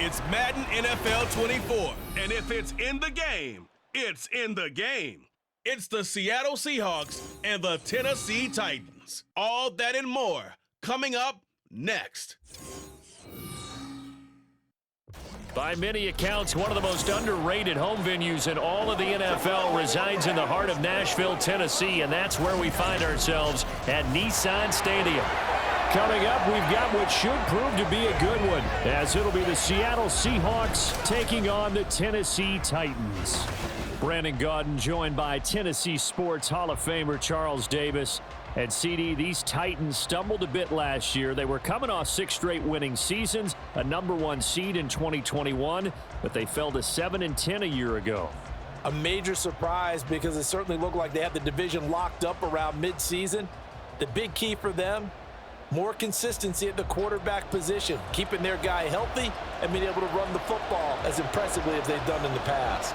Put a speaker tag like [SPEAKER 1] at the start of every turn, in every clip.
[SPEAKER 1] It's Madden NFL 24. And if it's in the game, it's in the game. It's the Seattle Seahawks and the Tennessee Titans. All that and more coming up next.
[SPEAKER 2] By many accounts, one of the most underrated home venues in all of the NFL resides in the heart of Nashville, Tennessee, and that's where we find ourselves at Nissan Stadium. Coming up, we've got what should prove to be a good one, as it'll be the Seattle Seahawks taking on the Tennessee Titans. Brandon Gaudin joined by Tennessee Sports Hall of Famer Charles Davis. And CD, these Titans stumbled a bit last year. They were coming off 6 straight winning seasons, a #1 seed in 2021, but they fell to 7-10 a year ago.
[SPEAKER 3] A major surprise because it certainly looked like they had the division locked up around midseason. The big key for them, more consistency at the quarterback position, keeping their guy healthy and being able to run the football as impressively as they've done in the past.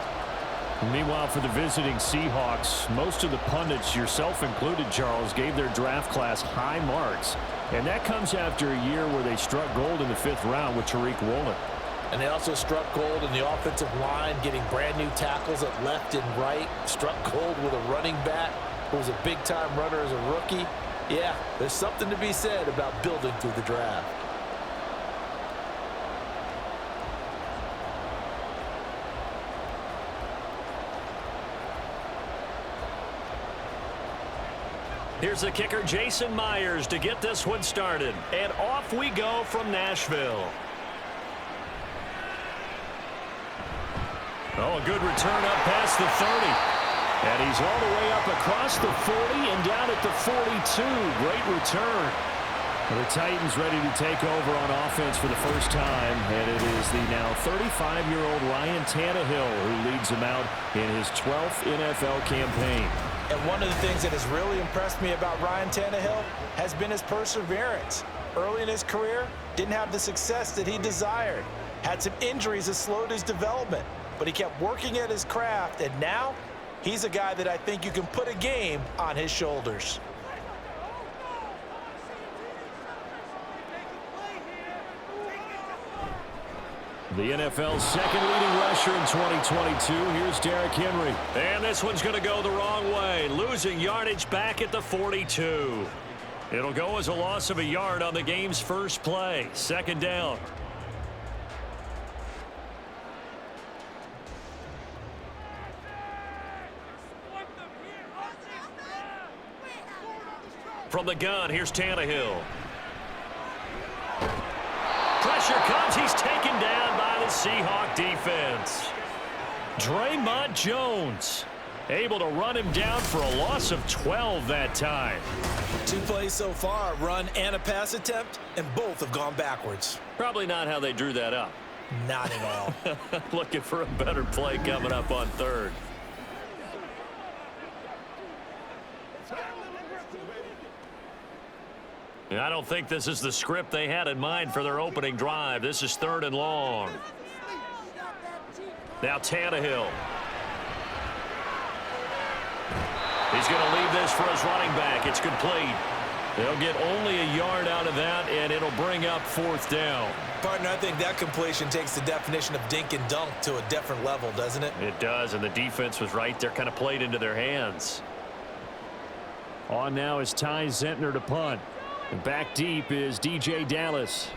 [SPEAKER 2] Meanwhile, for the visiting Seahawks, most of the pundits, yourself included, Charles, gave their draft class high marks. And that comes after a year where they struck gold in the 5th round with Tariq Woolen.
[SPEAKER 3] And they also struck gold in the offensive line, getting brand new tackles at left and right. Struck gold with a running back who was a big-time runner as a rookie. Yeah, there's something to be said about building through the draft.
[SPEAKER 2] Here's the kicker, Jason Myers, to get this one started. And off we go from Nashville. Oh, a good return up past the 30. And he's all the way up across the 40 and down at the 42. Great return. The Titans ready to take over on offense for the first time. And it is the now 35-year-old Ryan Tannehill who leads them out in his 12th NFL campaign.
[SPEAKER 3] And one of the things that has really impressed me about Ryan Tannehill has been his perseverance. Early in his career, didn't have the success that he desired. Had some injuries that slowed his development, but he kept working at his craft, and now he's a guy that I think you can put a game on his shoulders.
[SPEAKER 2] The NFL's second leading rusher in 2022. Here's Derrick Henry. And this one's going to go the wrong way. Losing yardage back at the 42. It'll go as a loss of a yard on the game's first play. 2nd down. From the gun, here's Tannehill. Pressure comes. He's taken down by the Seahawk defense. Draymond Jones able to run him down for a loss of 12 that time.
[SPEAKER 3] 2 plays so far, run and a pass attempt, and both have gone backwards.
[SPEAKER 2] Probably not how they drew that up.
[SPEAKER 3] Not at all.
[SPEAKER 2] Looking for a better play coming up on 3rd. I don't think this is the script they had in mind for their opening drive. This is 3rd and long. Now Tannehill. He's going to leave this for his running back. It's complete. They'll get only a yard out of that, and it'll bring up 4th down.
[SPEAKER 3] Partner, I think that completion takes the definition of dink and dunk to a different level, doesn't it?
[SPEAKER 2] It does, and the defense was right there, kind of played into their hands. On now is Ty Zentner to punt. And back deep is DJ Dallas.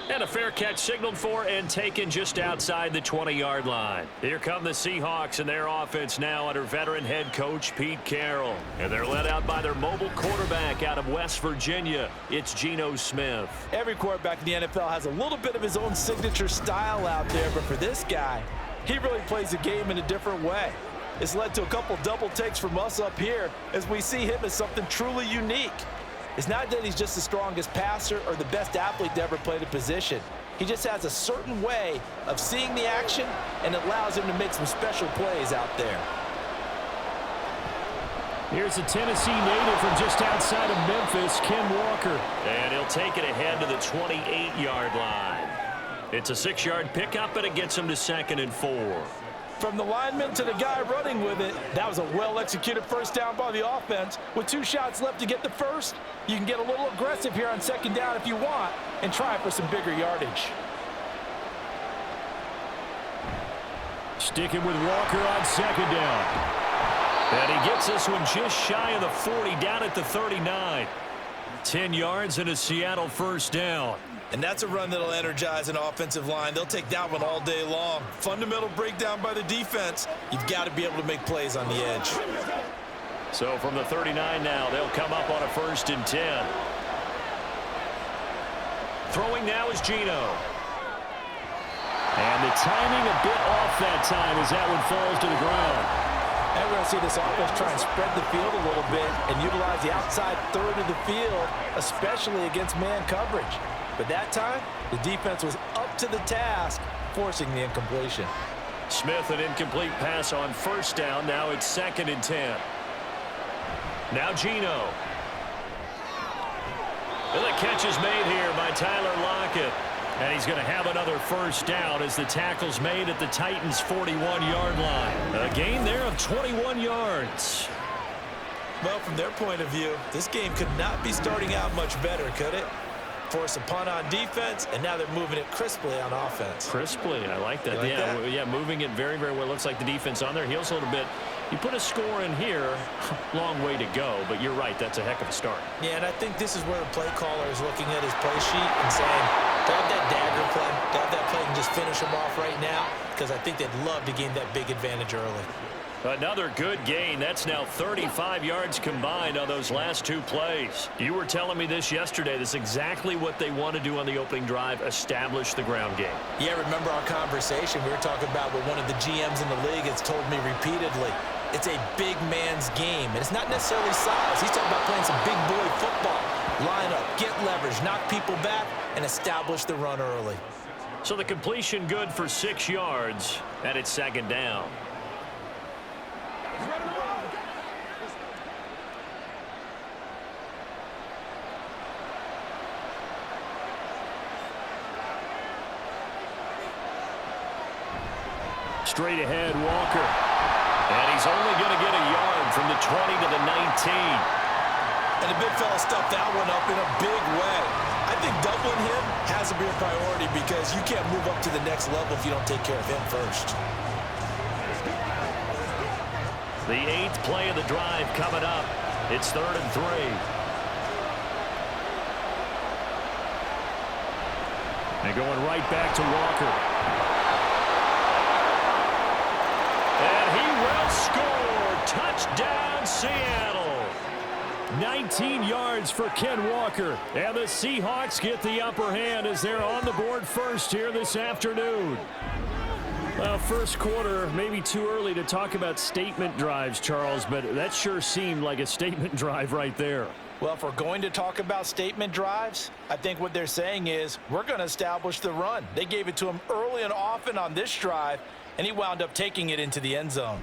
[SPEAKER 2] And a fair catch signaled for and taken just outside the 20-yard line. Here come the Seahawks and their offense now under veteran head coach Pete Carroll. And they're led out by their mobile quarterback out of West Virginia. It's Geno Smith.
[SPEAKER 3] Every quarterback in the NFL has a little bit of his own signature style out there, but for this guy, he really plays the game in a different way. It's led to a couple double takes from us up here as we see him as something truly unique. It's not that he's just the strongest passer or the best athlete to ever play the position. He just has a certain way of seeing the action, and it allows him to make some special plays out there.
[SPEAKER 2] Here's a Tennessee native from just outside of Memphis, Ken Walker. And he'll take it ahead to the 28-yard line. It's a 6-yard pickup, and it gets him to 2nd and 4.
[SPEAKER 3] From the lineman to the guy running with it, that was a well-executed first down by the offense. With 2 shots left to get the first, you can get a little aggressive here on second down if you want and try for some bigger yardage.
[SPEAKER 2] Sticking with Walker on second down. And he gets this one just shy of the 40, down at the 39. 10 yards and a Seattle first down.
[SPEAKER 3] And that's a run that'll energize an offensive line. They'll take that one all day long. Fundamental breakdown by the defense. You've got to be able to make plays on the edge.
[SPEAKER 2] So from the 39 now, they'll come up on a 1st and 10. Throwing now is Geno. And the timing a bit off that time as that one falls to the ground.
[SPEAKER 3] And we're going to see this offense try and spread the field a little bit and utilize the outside third of the field, especially against man coverage. But that time, the defense was up to the task, forcing the incompletion.
[SPEAKER 2] Smith, an incomplete pass on 1st down. Now it's 2nd and 10. Now Geno. Well, the catch is made here by Tyler Lockett. And he's going to have another first down as the tackle's made at the Titans' 41-yard line. A gain there of 21 yards.
[SPEAKER 3] Well, from their point of view, this game could not be starting out much better, could it? Force a punt on defense, and now they're moving it crisply on offense.
[SPEAKER 2] Crisply, I like that. Yeah, moving it very, very well. Looks like the defense on their heels a little bit. You put a score in here, long way to go, but you're right, that's a heck of a start.
[SPEAKER 3] Yeah, and I think this is where the play caller is looking at his play sheet and saying, they have that dagger play, they have that play and just finish them off right now, because I think they'd love to gain that big advantage early.
[SPEAKER 2] Another good gain. That's now 35 yards combined on those last 2 plays. You were telling me this yesterday. This is exactly what they want to do on the opening drive, establish the ground game.
[SPEAKER 3] Yeah, remember our conversation? We were talking about what one of the GMs in the league has told me repeatedly. It's a big man's game, and it's not necessarily size. He's talking about playing some big boy football. Line up, get leverage, knock people back, and establish the run early.
[SPEAKER 2] So the completion good for 6 yards, and it's 2nd down. Straight ahead, Walker. And he's only going to get a yard from the 20 to the 19.
[SPEAKER 3] And the big fella stuffed that one up in a big way. I think doubling him has to be a priority because you can't move up to the next level if you don't take care of him first.
[SPEAKER 2] The 8th play of the drive coming up. It's 3rd and 3. And going right back to Walker. And he will score. Touchdown, Seattle. 19 yards for Ken Walker. And the Seahawks get the upper hand as they're on the board first here this afternoon. Well, first quarter, maybe too early to talk about statement drives, Charles, but that sure seemed like a statement drive right there.
[SPEAKER 3] Well, if we're going to talk about statement drives, I think what they're saying is we're going to establish the run. They gave it to him early and often on this drive, and he wound up taking it into the end zone.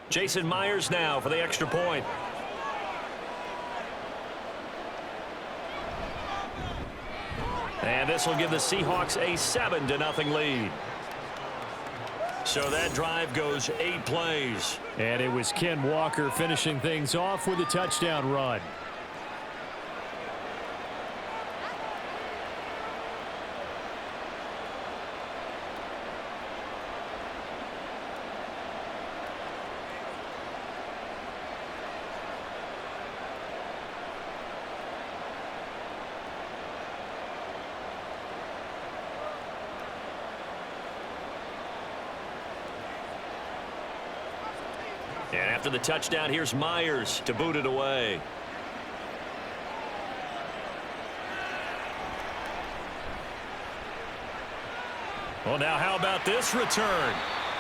[SPEAKER 2] Jason Myers now for the extra point. And this will give the Seahawks a 7-0 lead. So that drive goes 8 plays. And it was Ken Walker finishing things off with a touchdown run. And after the touchdown, here's Myers to boot it away. Well, now how about this return?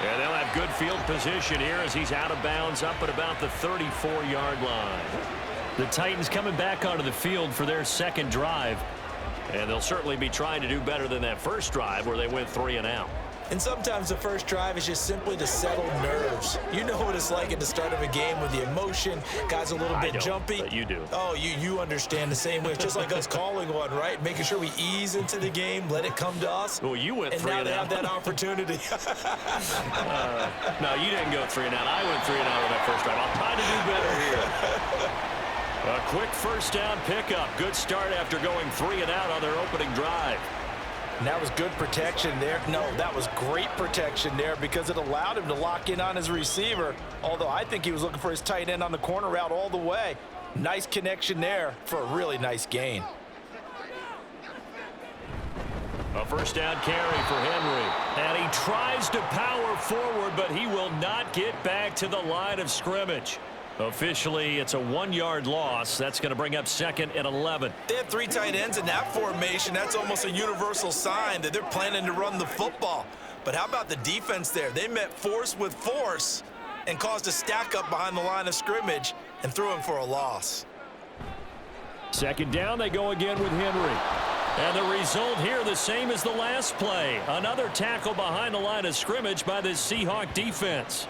[SPEAKER 2] Yeah, they'll have good field position here as he's out of bounds up at about the 34-yard line. The Titans coming back onto the field for their second drive. And they'll certainly be trying to do better than that first drive where they went 3 and out.
[SPEAKER 3] And sometimes the first drive is just simply to settle nerves. You know what it's like at the start of a game with the emotion. Guys a little bit jumpy.
[SPEAKER 2] But you do.
[SPEAKER 3] Oh, you understand the same way. It's just like us calling one, right? Making sure we ease into the game, let it come to us.
[SPEAKER 2] Well, you went 3
[SPEAKER 3] and now they have that opportunity.
[SPEAKER 2] No, you didn't go 3 and out. I went 3 and out on that first drive. I'll try to do better here. A quick first down pickup. Good start after going 3 and out on their opening drive.
[SPEAKER 3] And that was good protection there. No, that was great protection there because it allowed him to lock in on his receiver. Although I think he was looking for his tight end on the corner route all the way. Nice connection there for a really nice gain.
[SPEAKER 2] A first down carry for Henry. And he tries to power forward, but he will not get back to the line of scrimmage. Officially, it's a 1-yard loss. That's going to bring up 2nd and 11.
[SPEAKER 3] They have 3 tight ends in that formation. That's almost a universal sign that they're planning to run the football. But how about the defense there? They met force with force and caused a stack up behind the line of scrimmage and threw him for a loss.
[SPEAKER 2] 2nd down, they go again with Henry. And the result here the same as the last play. Another tackle behind the line of scrimmage by the Seahawk defense.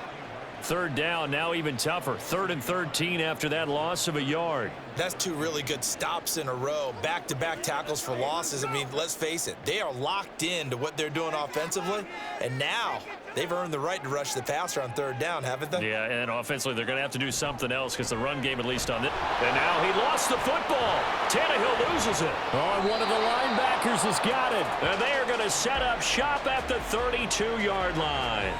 [SPEAKER 2] 3rd down, now even tougher. 3rd and 13 after that loss of a yard.
[SPEAKER 3] That's 2 really good stops in a row. Back-to-back tackles for losses. I mean, let's face it. They are locked into what they're doing offensively. And now they've earned the right to rush the passer on 3rd down, haven't they?
[SPEAKER 2] Yeah, and offensively they're going to have to do something else because the run game, at least on it. And now he lost the football. Tannehill loses it. Oh, and one of the linebackers has got it. And they are going to set up shop at the 32-yard line.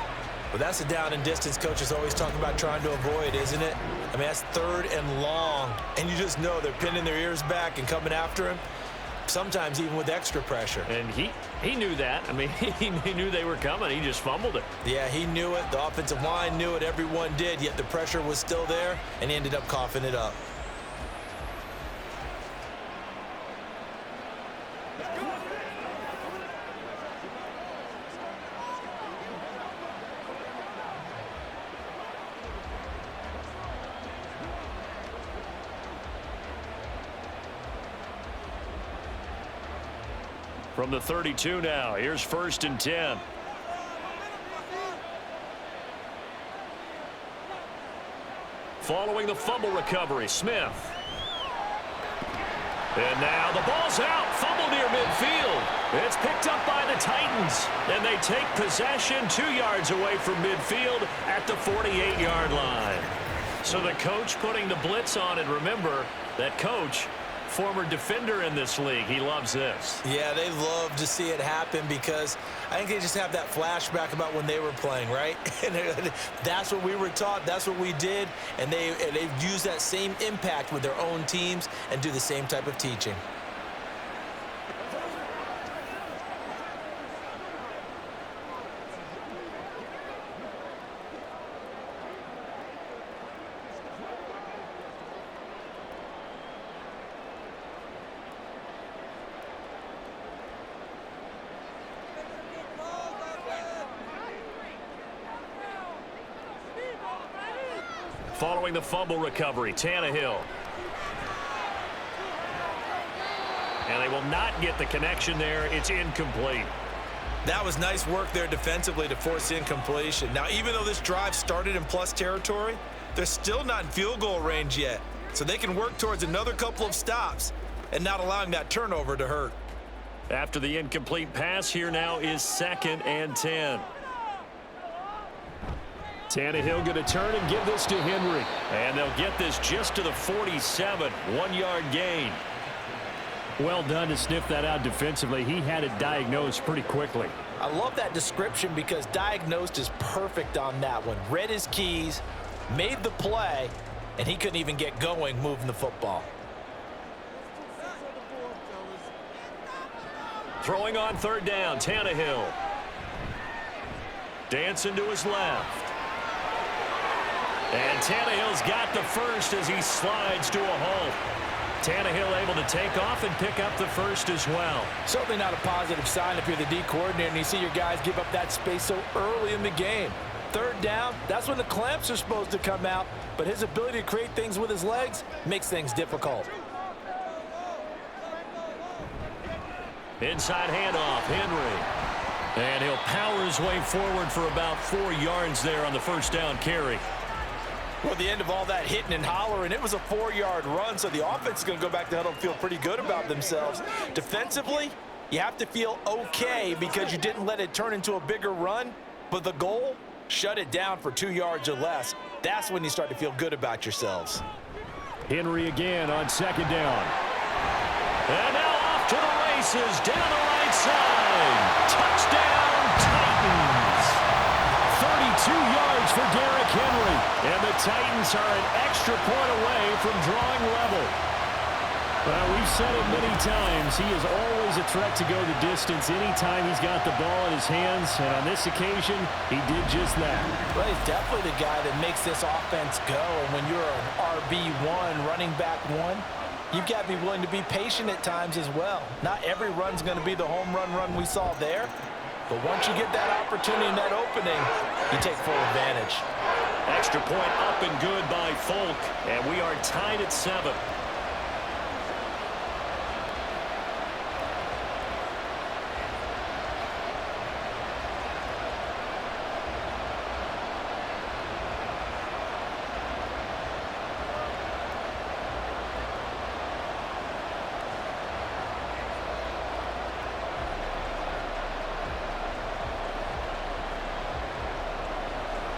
[SPEAKER 3] Well, that's the down and distance coaches always talk about trying to avoid, isn't it? I mean, that's 3rd and long, and you just know they're pinning their ears back and coming after him, sometimes even with extra pressure.
[SPEAKER 2] And he knew that. I mean, he knew they were coming. He just fumbled it.
[SPEAKER 3] Yeah, he knew it. The offensive line knew it. Everyone did, yet the pressure was still there, and he ended up coughing it up.
[SPEAKER 2] From the 32 now, here's 1st and 10. Following the fumble recovery, Smith. And now the ball's out. Fumble near midfield. It's picked up by the Titans. And they take possession 2 yards away from midfield at the 48-yard line. So the coach putting the blitz on, and remember, that coach, former defender in this league. He loves this.
[SPEAKER 3] Yeah, they love to see it happen because I think they just have that flashback about when they were playing, right? And that's what we were taught. That's what we did. And they've used that same impact with their own teams and do the same type of teaching.
[SPEAKER 2] Following the fumble recovery, Tannehill. And they will not get the connection there. It's incomplete.
[SPEAKER 3] That was nice work there defensively to force incompletion. Now, even though this drive started in plus territory, they're still not in field goal range yet. So they can work towards another couple of stops and not allowing that turnover to hurt.
[SPEAKER 2] After the incomplete pass, here now is 2nd and 10. Tannehill going to turn and give this to Henry. And they'll get this just to the 47, 1-yard gain. Well done to sniff that out defensively. He had it diagnosed pretty quickly.
[SPEAKER 3] I love that description because diagnosed is perfect on that one. Read his keys, made the play, and he couldn't even get going moving the football.
[SPEAKER 2] Throwing on 3rd down, Tannehill. Dancing to his left. And Tannehill's got the first as he slides to a halt. Tannehill able to take off and pick up the first as well.
[SPEAKER 3] Certainly not a positive sign if you're the D coordinator and you see your guys give up that space so early in the game. 3rd down, that's when the clamps are supposed to come out, but his ability to create things with his legs makes things difficult.
[SPEAKER 2] Inside handoff, Henry. And he'll power his way forward for about 4 yards there on the first down carry.
[SPEAKER 3] Well, the end of all that hitting and hollering, it was a 4-yard run, so the offense is going to go back to huddle and feel pretty good about themselves. Defensively, you have to feel okay because you didn't let it turn into a bigger run, but the goal, shut it down for 2 yards or less. That's when you start to feel good about yourselves.
[SPEAKER 2] Henry again on second down. And now off to the races, down the right side. Touchdown, Titans. 32 yards for Derrick Henry. And the Titans are an extra point away from drawing level. Well, we've said it many times. He is always a threat to go the distance anytime he's got the ball in his hands. And on this occasion, he did just that.
[SPEAKER 3] Well, he's definitely the guy that makes this offense go. And when you're an RB1, running back one, you've got to be willing to be patient at times as well. Not every run's going to be the home run we saw there. But once you get that opportunity and that opening, you take full advantage.
[SPEAKER 2] Extra point up and good by Folk. And we are tied at 7.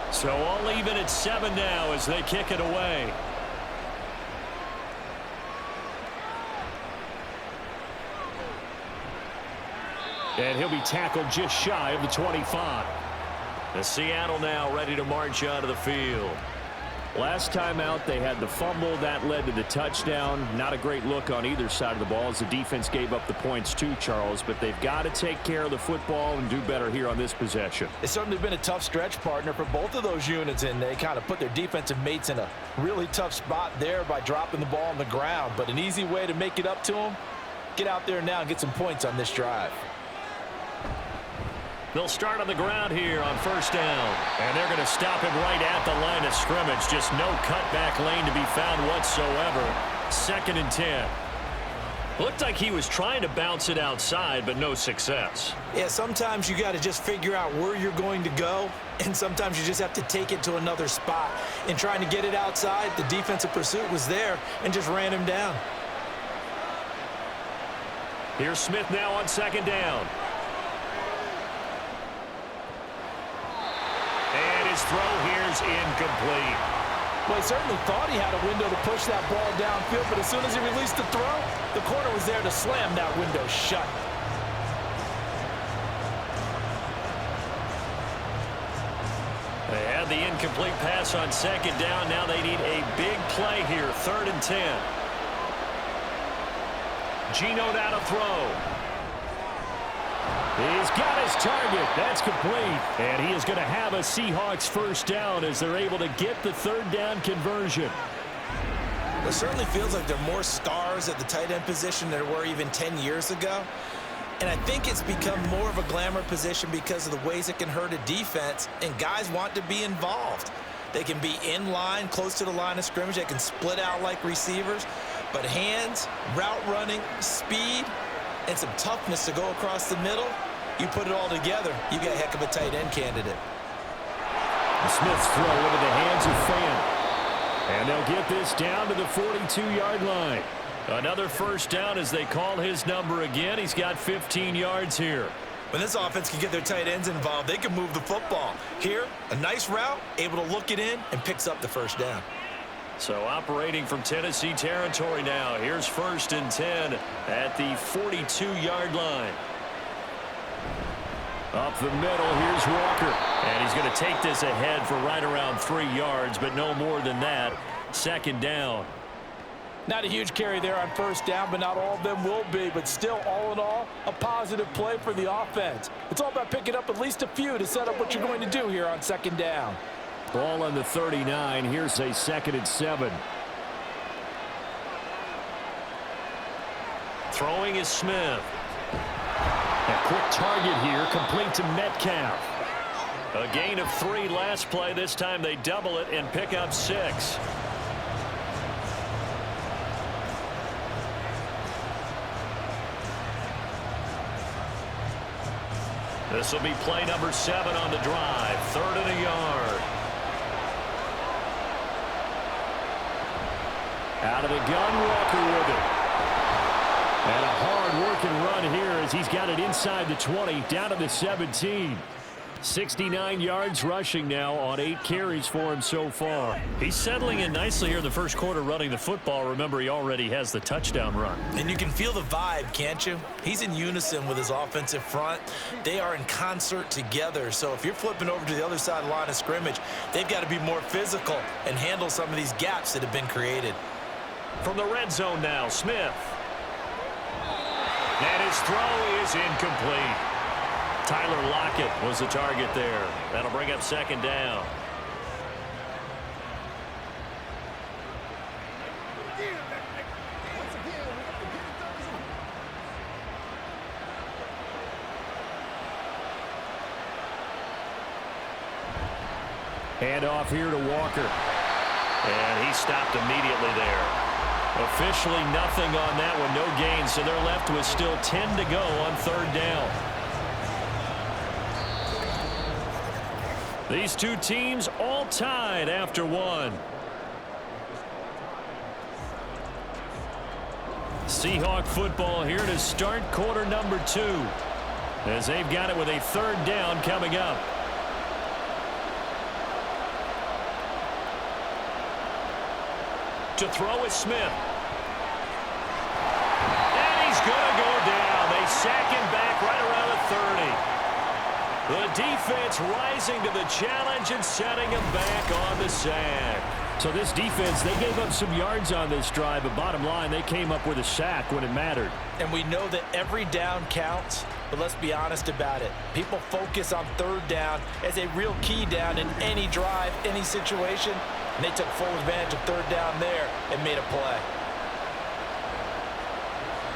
[SPEAKER 2] So all even at 7 now as they kick it away. And he'll be tackled just shy of the 25. The Seattle now ready to march onto the field. Last time out, they had the fumble. That led to the touchdown. Not a great look on either side of the ball as the defense gave up the points too, Charles. But they've got to take care of the football and do better here on this possession.
[SPEAKER 3] It's certainly been a tough stretch, partner, for both of those units, and they kind of put their defensive mates in a really tough spot there by dropping the ball on the ground. But an easy way to make it up to them, get out there now and get some points on this drive.
[SPEAKER 2] They'll start on the ground here on first down. And they're going to stop him right at the line of scrimmage. Just no cutback lane to be found whatsoever. 2nd and 10. Looked like he was trying to bounce it outside, but no success.
[SPEAKER 3] Yeah, sometimes you got to just figure out where you're going to go, and sometimes you just have to take it to another spot. In trying to get it outside, the defensive pursuit was there and just ran him down.
[SPEAKER 2] Here's Smith now on 2nd down. And his throw here's incomplete.
[SPEAKER 3] Well, he certainly thought he had a window to push that ball downfield, but as soon as he released the throw, the corner was there to slam that window shut.
[SPEAKER 2] They had the incomplete pass on 2nd down. Now they need a big play here. 3rd and 10. Geno down to throw. He's got his target. That's complete. And he is going to have a Seahawks first down as they're able to get the 3rd down conversion.
[SPEAKER 4] It certainly feels like there are more stars at the tight end position than there were even 10 years ago. And I think it's become more of a glamour position because of the ways it can hurt a defense, and guys want to be involved. They can be in line, close to the line of scrimmage. They can split out like receivers. But hands, route running, speed, and some toughness to go across the middle, you put it all together, you got a heck of a tight end candidate.
[SPEAKER 2] Smith's throw into the hands of Fan. And they'll get this down to the 42-yard line. Another first down as they call his number again. He's got 15 yards here.
[SPEAKER 4] When this offense can get their tight ends involved, they can move the football. Here, a nice route, able to look it in, and picks up the first down.
[SPEAKER 2] So operating from Tennessee territory now. Here's 1st and 10 at the 42-yard line. Up the middle, here's Walker. And he's going to take this ahead for right around 3 yards, but no more than that. 2nd down.
[SPEAKER 3] Not a huge carry there on first down, but not all of them will be. But still, all in all, a positive play for the offense. It's all about picking up at least a few to set up what you're going to do here on 2nd down.
[SPEAKER 2] Ball on the 39. Here's a 2nd and 7. Throwing is Smith. A quick target here, complete to Metcalf. A gain of 3 last play. This time they double it and pick up 6. This will be play number 7 on the drive. 3rd and a yard. Out of the gun, Walker with it. And a hard-working run here as he's got it inside the 20, down to the 17. 69 yards rushing now on 8 carries for him so far. He's settling in nicely here in the first quarter running the football. Remember, he already has the touchdown run.
[SPEAKER 4] And you can feel the vibe, can't you? He's in unison with his offensive front. They are in concert together. So if you're flipping over to the other side of the line of scrimmage, they've got to be more physical and handle some of these gaps that have been created.
[SPEAKER 2] From the red zone now, Smith. And his throw is incomplete. Tyler Lockett was the target there. That'll bring up 2nd down. Hand off here to Walker. And he stopped immediately there. Officially nothing on that one, no gain, so they're left with still 10 to go on 3rd down. These two teams all tied after 1. Seahawk football here to start quarter number 2, as they've got it with a 3rd down coming up. To throw is Smith. And he's going to go down. They sack him back right around the 30. The defense rising to the challenge and setting him back on the sack. So this defense, they gave up some yards on this drive, but bottom line, they came up with a sack when it mattered.
[SPEAKER 3] And we know that every down counts, but let's be honest about it. People focus on 3rd down as a real key down in any drive, any situation. And they took full advantage of 3rd down there and made a play.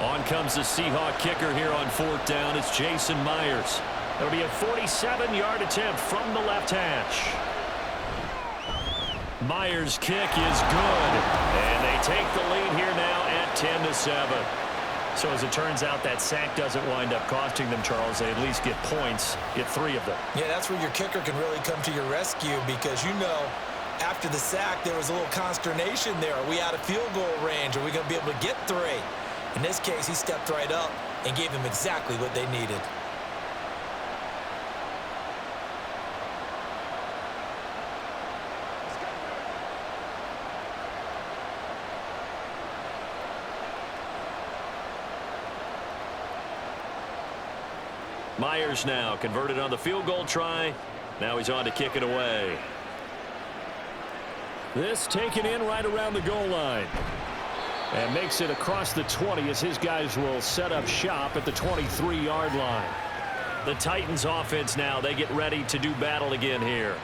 [SPEAKER 2] On comes the Seahawk kicker here on 4th down. It's Jason Myers. It'll be a 47-yard attempt from the left hash. Myers' kick is good. And they take the lead here now at 10-7. So as it turns out, that sack doesn't wind up costing them, Charles. They at least get points, get 3 of them.
[SPEAKER 4] Yeah, that's where your kicker can really come to your rescue, because you know after the sack there was a little consternation there. Are we out of field goal range? Are we going to be able to get 3? In this case, he stepped right up and gave them exactly what they needed.
[SPEAKER 2] Myers now converted on the field goal try. Now he's on to kick it away. This taken in right around the goal line. And makes it across the 20 as his guys will set up shop at the 23-yard line. The Titans offense now, they get ready to do battle again here.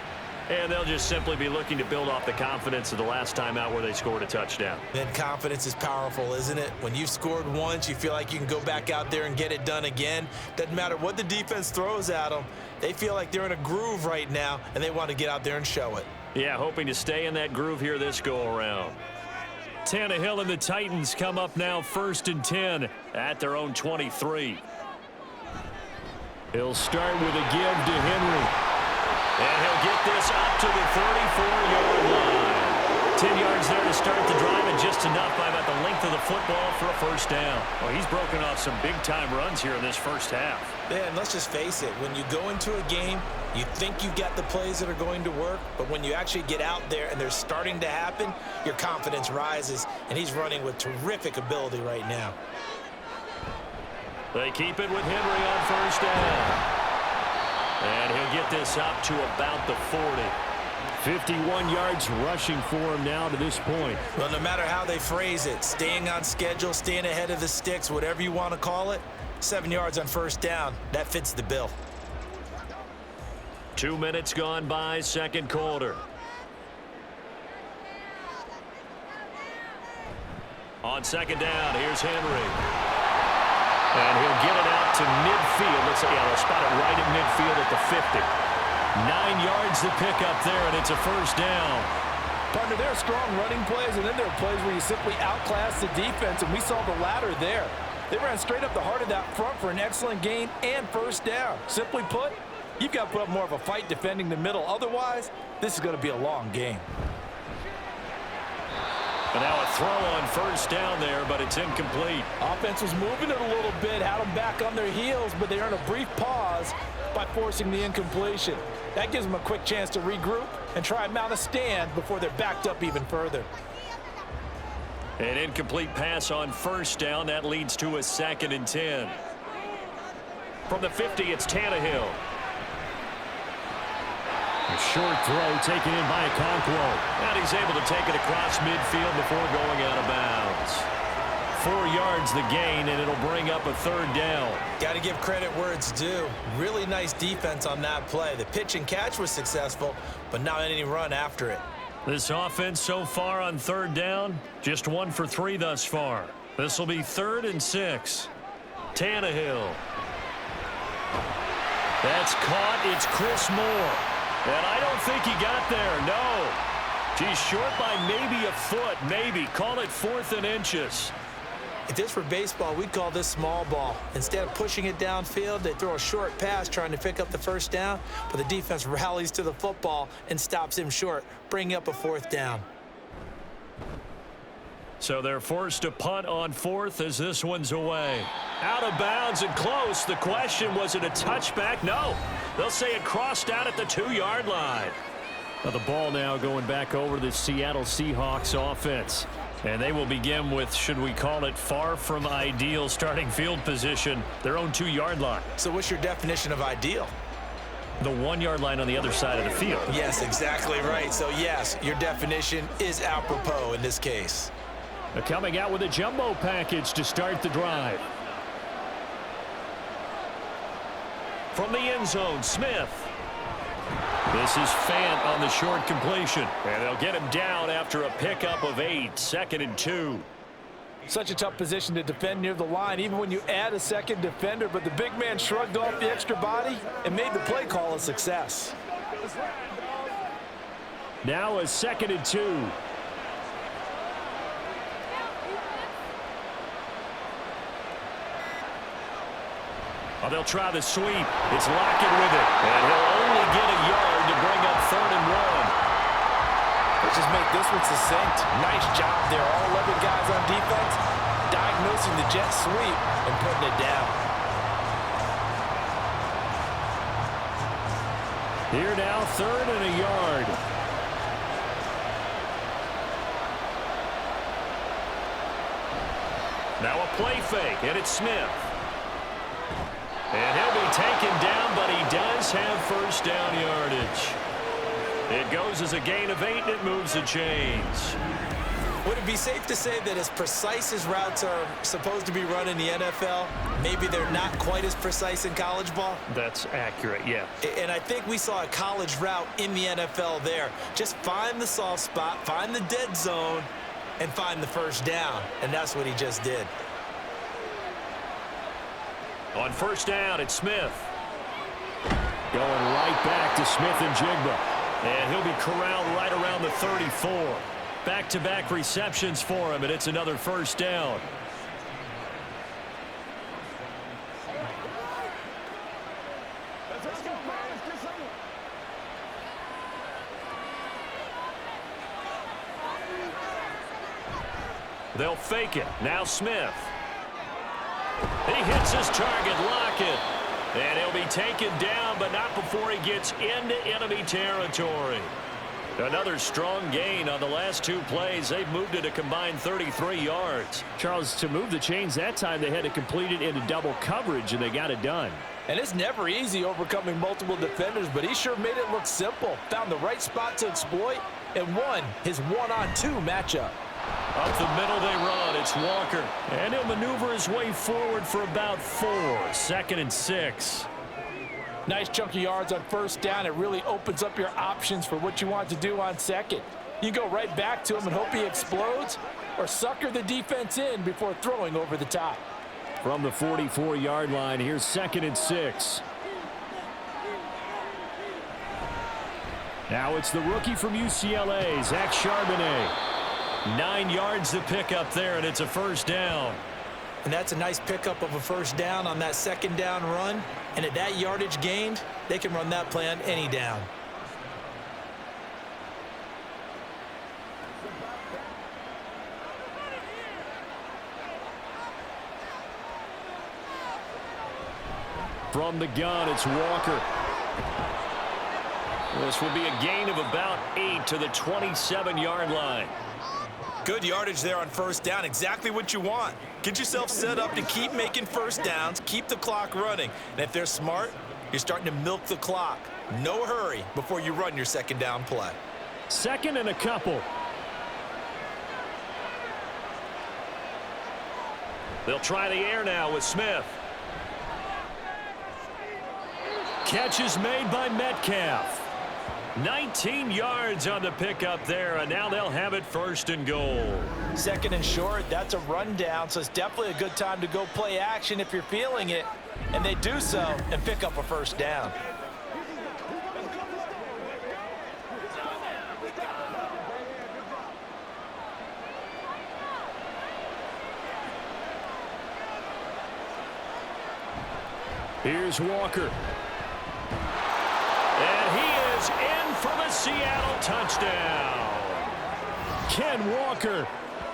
[SPEAKER 2] And they'll just simply be looking to build off the confidence of the last time out where they scored a touchdown.
[SPEAKER 4] Then confidence is powerful, isn't it? When you've scored once, you feel like you can go back out there and get it done again. Doesn't matter what the defense throws at them. They feel like they're in a groove right now, and they want to get out there and show it.
[SPEAKER 2] Yeah, hoping to stay in that groove here this go-around. Tannehill and the Titans come up now 1st and 10 at their own 23. He'll start with a give to Henry. And he'll get this up to the 34-yard line. 10 yards there to start the drive, and just enough by about the length of the football for a 1st down. Well, he's broken off some big-time runs here in this first half.
[SPEAKER 4] Yeah, and let's just face it. When you go into a game, you think you've got the plays that are going to work, but when you actually get out there and they're starting to happen, your confidence rises, and he's running with terrific ability right now.
[SPEAKER 2] They keep it with Henry on 1st down. And he'll get this up to about the 40. 51 yards rushing for him now to this point.
[SPEAKER 4] Well, no matter how they phrase it, staying on schedule, staying ahead of the sticks, whatever you want to call it, 7 yards on 1st down, that fits the bill.
[SPEAKER 2] 2 minutes gone by, 2nd quarter. On 2nd down, here's Henry. And he'll get it out to midfield. Let's say, they'll spot it right at midfield at the 50. 9 yards to pick up there, and it's a 1st down.
[SPEAKER 3] Partner, there are strong running plays, and then there are plays where you simply outclass the defense, and we saw the latter there. They ran straight up the heart of that front for an excellent gain and first down. Simply put, you've got to put up more of a fight defending the middle. Otherwise, this is going to be a long game.
[SPEAKER 2] And now a throw on first down there, but it's incomplete.
[SPEAKER 3] Offense was moving it a little bit, had them back on their heels, but they earned a brief pause by forcing the incompletion. That gives them a quick chance to regroup and try and mount a stand before they're backed up even further.
[SPEAKER 2] An incomplete pass on first down. That leads to a 2nd and 10. From the 50, it's Tannehill. A short throw taken in by Okonkwo. And he's able to take it across midfield before going out of bounds. 4 yards the gain, and it'll bring up a 3rd down.
[SPEAKER 4] Got to give credit where it's due. Really nice defense on that play. The pitch and catch was successful, but not any run after it.
[SPEAKER 2] This offense so far on 3rd down, just 1 for 3 thus far. This will be 3rd and 6. Tannehill. That's caught. It's Chris Moore. And I don't think he got there. No. He's short by maybe a foot. Maybe. Call it 4th and inches.
[SPEAKER 4] If this were baseball, we'd call this small ball. Instead of pushing it downfield, they throw a short pass trying to pick up the first down, but the defense rallies to the football and stops him short, bringing up a 4th down.
[SPEAKER 2] So they're forced to punt on 4th as this one's away. Out of bounds and close. The question, was it a touchback? No. They'll say it crossed out at the 2-yard line. Now the ball now going back over to the Seattle Seahawks offense. And they will begin with, should we call it, far from ideal starting field position, their own 2-yard line.
[SPEAKER 4] So what's your definition of ideal?
[SPEAKER 2] The 1-yard line on the other side of the field.
[SPEAKER 4] Yes, exactly right. So yes, your definition is apropos in this case.
[SPEAKER 2] They're coming out with a jumbo package to start the drive. From the end zone, Smith. This is Fant on the short completion. And they'll get him down after a pickup of 8. 2nd and 2.
[SPEAKER 3] Such a tough position to defend near the line, even when you add a second defender. But the big man shrugged off the extra body and made the play call a success.
[SPEAKER 2] Now a 2nd and 2. Oh, they'll try the sweep. It's Lockett with it. And he'll only get a yard to bring up 3rd and 1.
[SPEAKER 3] Let's just make this one succinct. Nice job there. All 11 guys on defense diagnosing the jet sweep and putting it down.
[SPEAKER 2] Here now, 3rd and a yard. Now a play fake, and it's Smith. And he'll be taken down, but he does have first down yardage. It goes as a gain of 8, and it moves the chains.
[SPEAKER 4] Would it be safe to say that as precise as routes are supposed to be run in the NFL, maybe they're not quite as precise in college ball?
[SPEAKER 2] That's accurate, yeah.
[SPEAKER 4] And I think we saw a college route in the NFL there. Just find the soft spot, find the dead zone, and find the first down. And that's what he just did.
[SPEAKER 2] On first down, it's Smith. Going right back to Smith and Jigba. And he'll be corralled right around the 34. Back-to-back receptions for him, and it's another first down. They'll fake it. Now Smith. He hits his target, Lockett. And he'll be taken down, but not before he gets into enemy territory. Another strong gain on the last 2 plays. They've moved it a combined 33 yards.
[SPEAKER 5] Charles, to move the chains that time, they had to complete it into double coverage, and they got it done.
[SPEAKER 3] And it's never easy overcoming multiple defenders, but he sure made it look simple. Found the right spot to exploit and won his 1-on-2 matchup.
[SPEAKER 2] Up the middle they run. It's Walker. And he'll maneuver his way forward for about 4. 2nd and 6.
[SPEAKER 3] Nice chunky yards on first down. It really opens up your options for what you want to do on second. You go right back to him and hope he explodes, or sucker the defense in before throwing over the top.
[SPEAKER 5] From the 44-yard line, here's 2nd and 6. Now it's the rookie from UCLA, Zach Charbonnet.
[SPEAKER 2] 9 yards to pick up there, and it's a first down.
[SPEAKER 4] And that's a nice pickup of a first down on that second down run. And at that yardage gained, they can run that play on any down.
[SPEAKER 2] From the gun, it's Walker. This will be a gain of about 8 to the 27-yard line.
[SPEAKER 4] Good yardage there on first down. Exactly what you want. Get yourself set up to keep making first downs, keep the clock running. And if they're smart, you're starting to milk the clock. No hurry before you run your second down play.
[SPEAKER 2] Second and a couple. They'll try the air now with Smith. Catch is made by Metcalf. 19 yards on the pickup there, and now they'll have it first and goal.
[SPEAKER 3] Second and short, that's a rundown, so it's definitely a good time to go play action if you're feeling it. And they do so and pick up a first down.
[SPEAKER 2] Here's Walker. And he is in for the Seattle touchdown. Ken Walker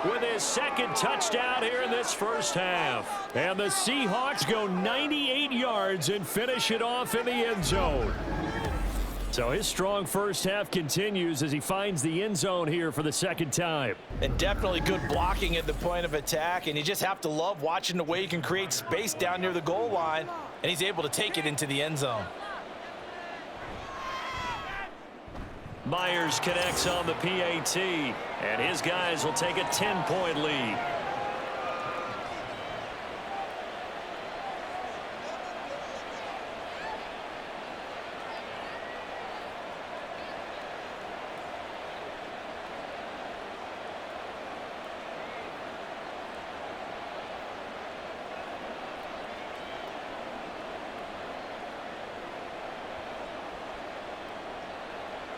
[SPEAKER 2] with his second touchdown here in this first half. And the Seahawks go 98 yards and finish it off in the end zone. So his strong first half continues as he finds the end zone here for the second time.
[SPEAKER 3] And definitely good blocking at the point of attack, and you just have to love watching the way he can create space down near the goal line, and he's able to take it into the end zone.
[SPEAKER 2] Myers connects on the PAT, and his guys will take a 10-point lead.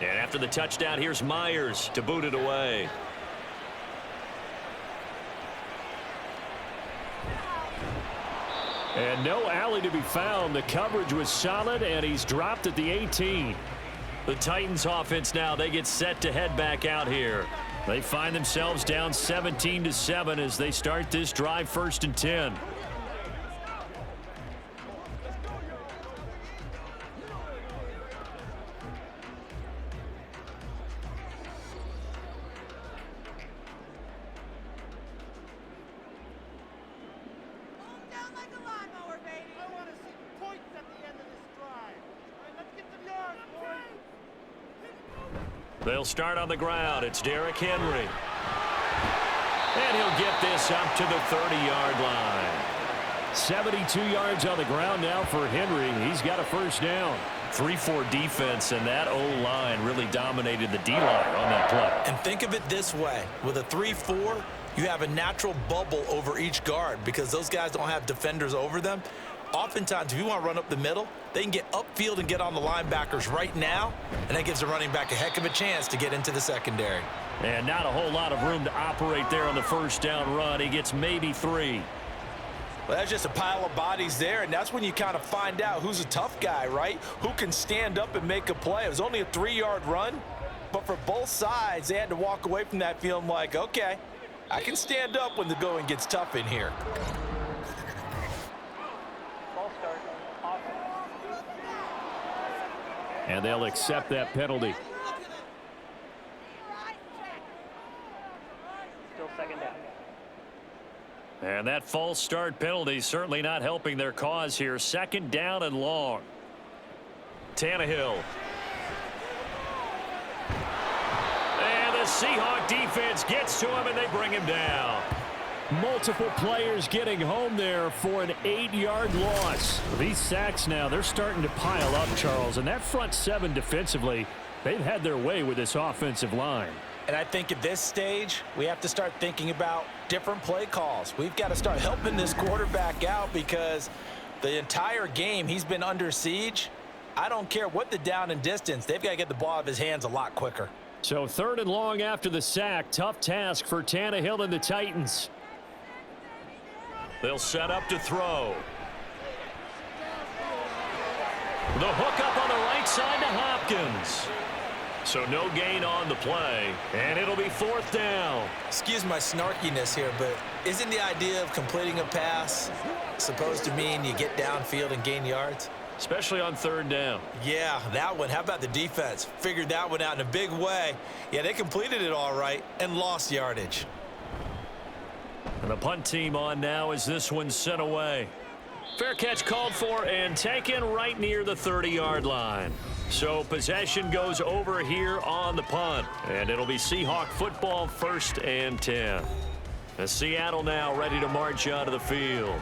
[SPEAKER 2] And after the touchdown, here's Myers to boot it away. And no alley to be found. The coverage was solid, and he's dropped at the 18. The Titans offense now, they get set to head back out here. They find themselves down 17-7 as they start this drive first and 10. They'll start on the ground. It's Derrick Henry. And he'll get this up to the 30-yard line. 72 yards on the ground now for Henry. He's got a first down. 3-4 defense, and that O-line really dominated the D-line on that play.
[SPEAKER 4] And think of it this way. With a 3-4, you have a natural bubble over each guard because those guys don't have defenders over them. Oftentimes, if you want to run up the middle, they can get upfield and get on the linebackers right now, and that gives the running back a heck of a chance to get into the secondary.
[SPEAKER 2] And not a whole lot of room to operate there on the first down run. He gets maybe 3.
[SPEAKER 3] Well, that's just a pile of bodies there, and that's when you kind of find out who's a tough guy, right? Who can stand up and make a play. It was only a 3-yard run, but for both sides, they had to walk away from that feeling like, okay, I can stand up when the going gets tough in here.
[SPEAKER 2] And they'll accept that penalty.
[SPEAKER 6] Still second down.
[SPEAKER 2] And that false start penalty certainly not helping their cause here. Second down and long. Tannehill. And the Seahawk defense gets to him, and they bring him down. Multiple players getting home there for an 8-yard loss. These sacks now, they're starting to pile up, Charles. And that front 7 defensively, they've had their way with this offensive line.
[SPEAKER 3] And I think at this stage, we have to start thinking about different play calls. We've got to start helping this quarterback out because the entire game he's been under siege. I don't care what the down and distance. They've got to get the ball out of his hands a lot quicker.
[SPEAKER 2] So third and long after the sack. Tough task for Tannehill and the Titans. They'll set up to throw. The hook up on the right side to Hopkins. So no gain on the play, and it'll be 4th down.
[SPEAKER 4] Excuse my snarkiness here, but isn't the idea of completing a pass supposed to mean you get downfield and gain yards?
[SPEAKER 2] Especially on 3rd down.
[SPEAKER 4] Yeah, that one. How about the defense? Figured that one out in a big way. Yeah, they completed it all right and lost yardage.
[SPEAKER 2] And the punt team on now as this one's sent away. Fair catch called for and taken right near the 30-yard line. So possession goes over here on the punt. And it'll be Seahawk football, 1st and 10. And Seattle now ready to march out of the field.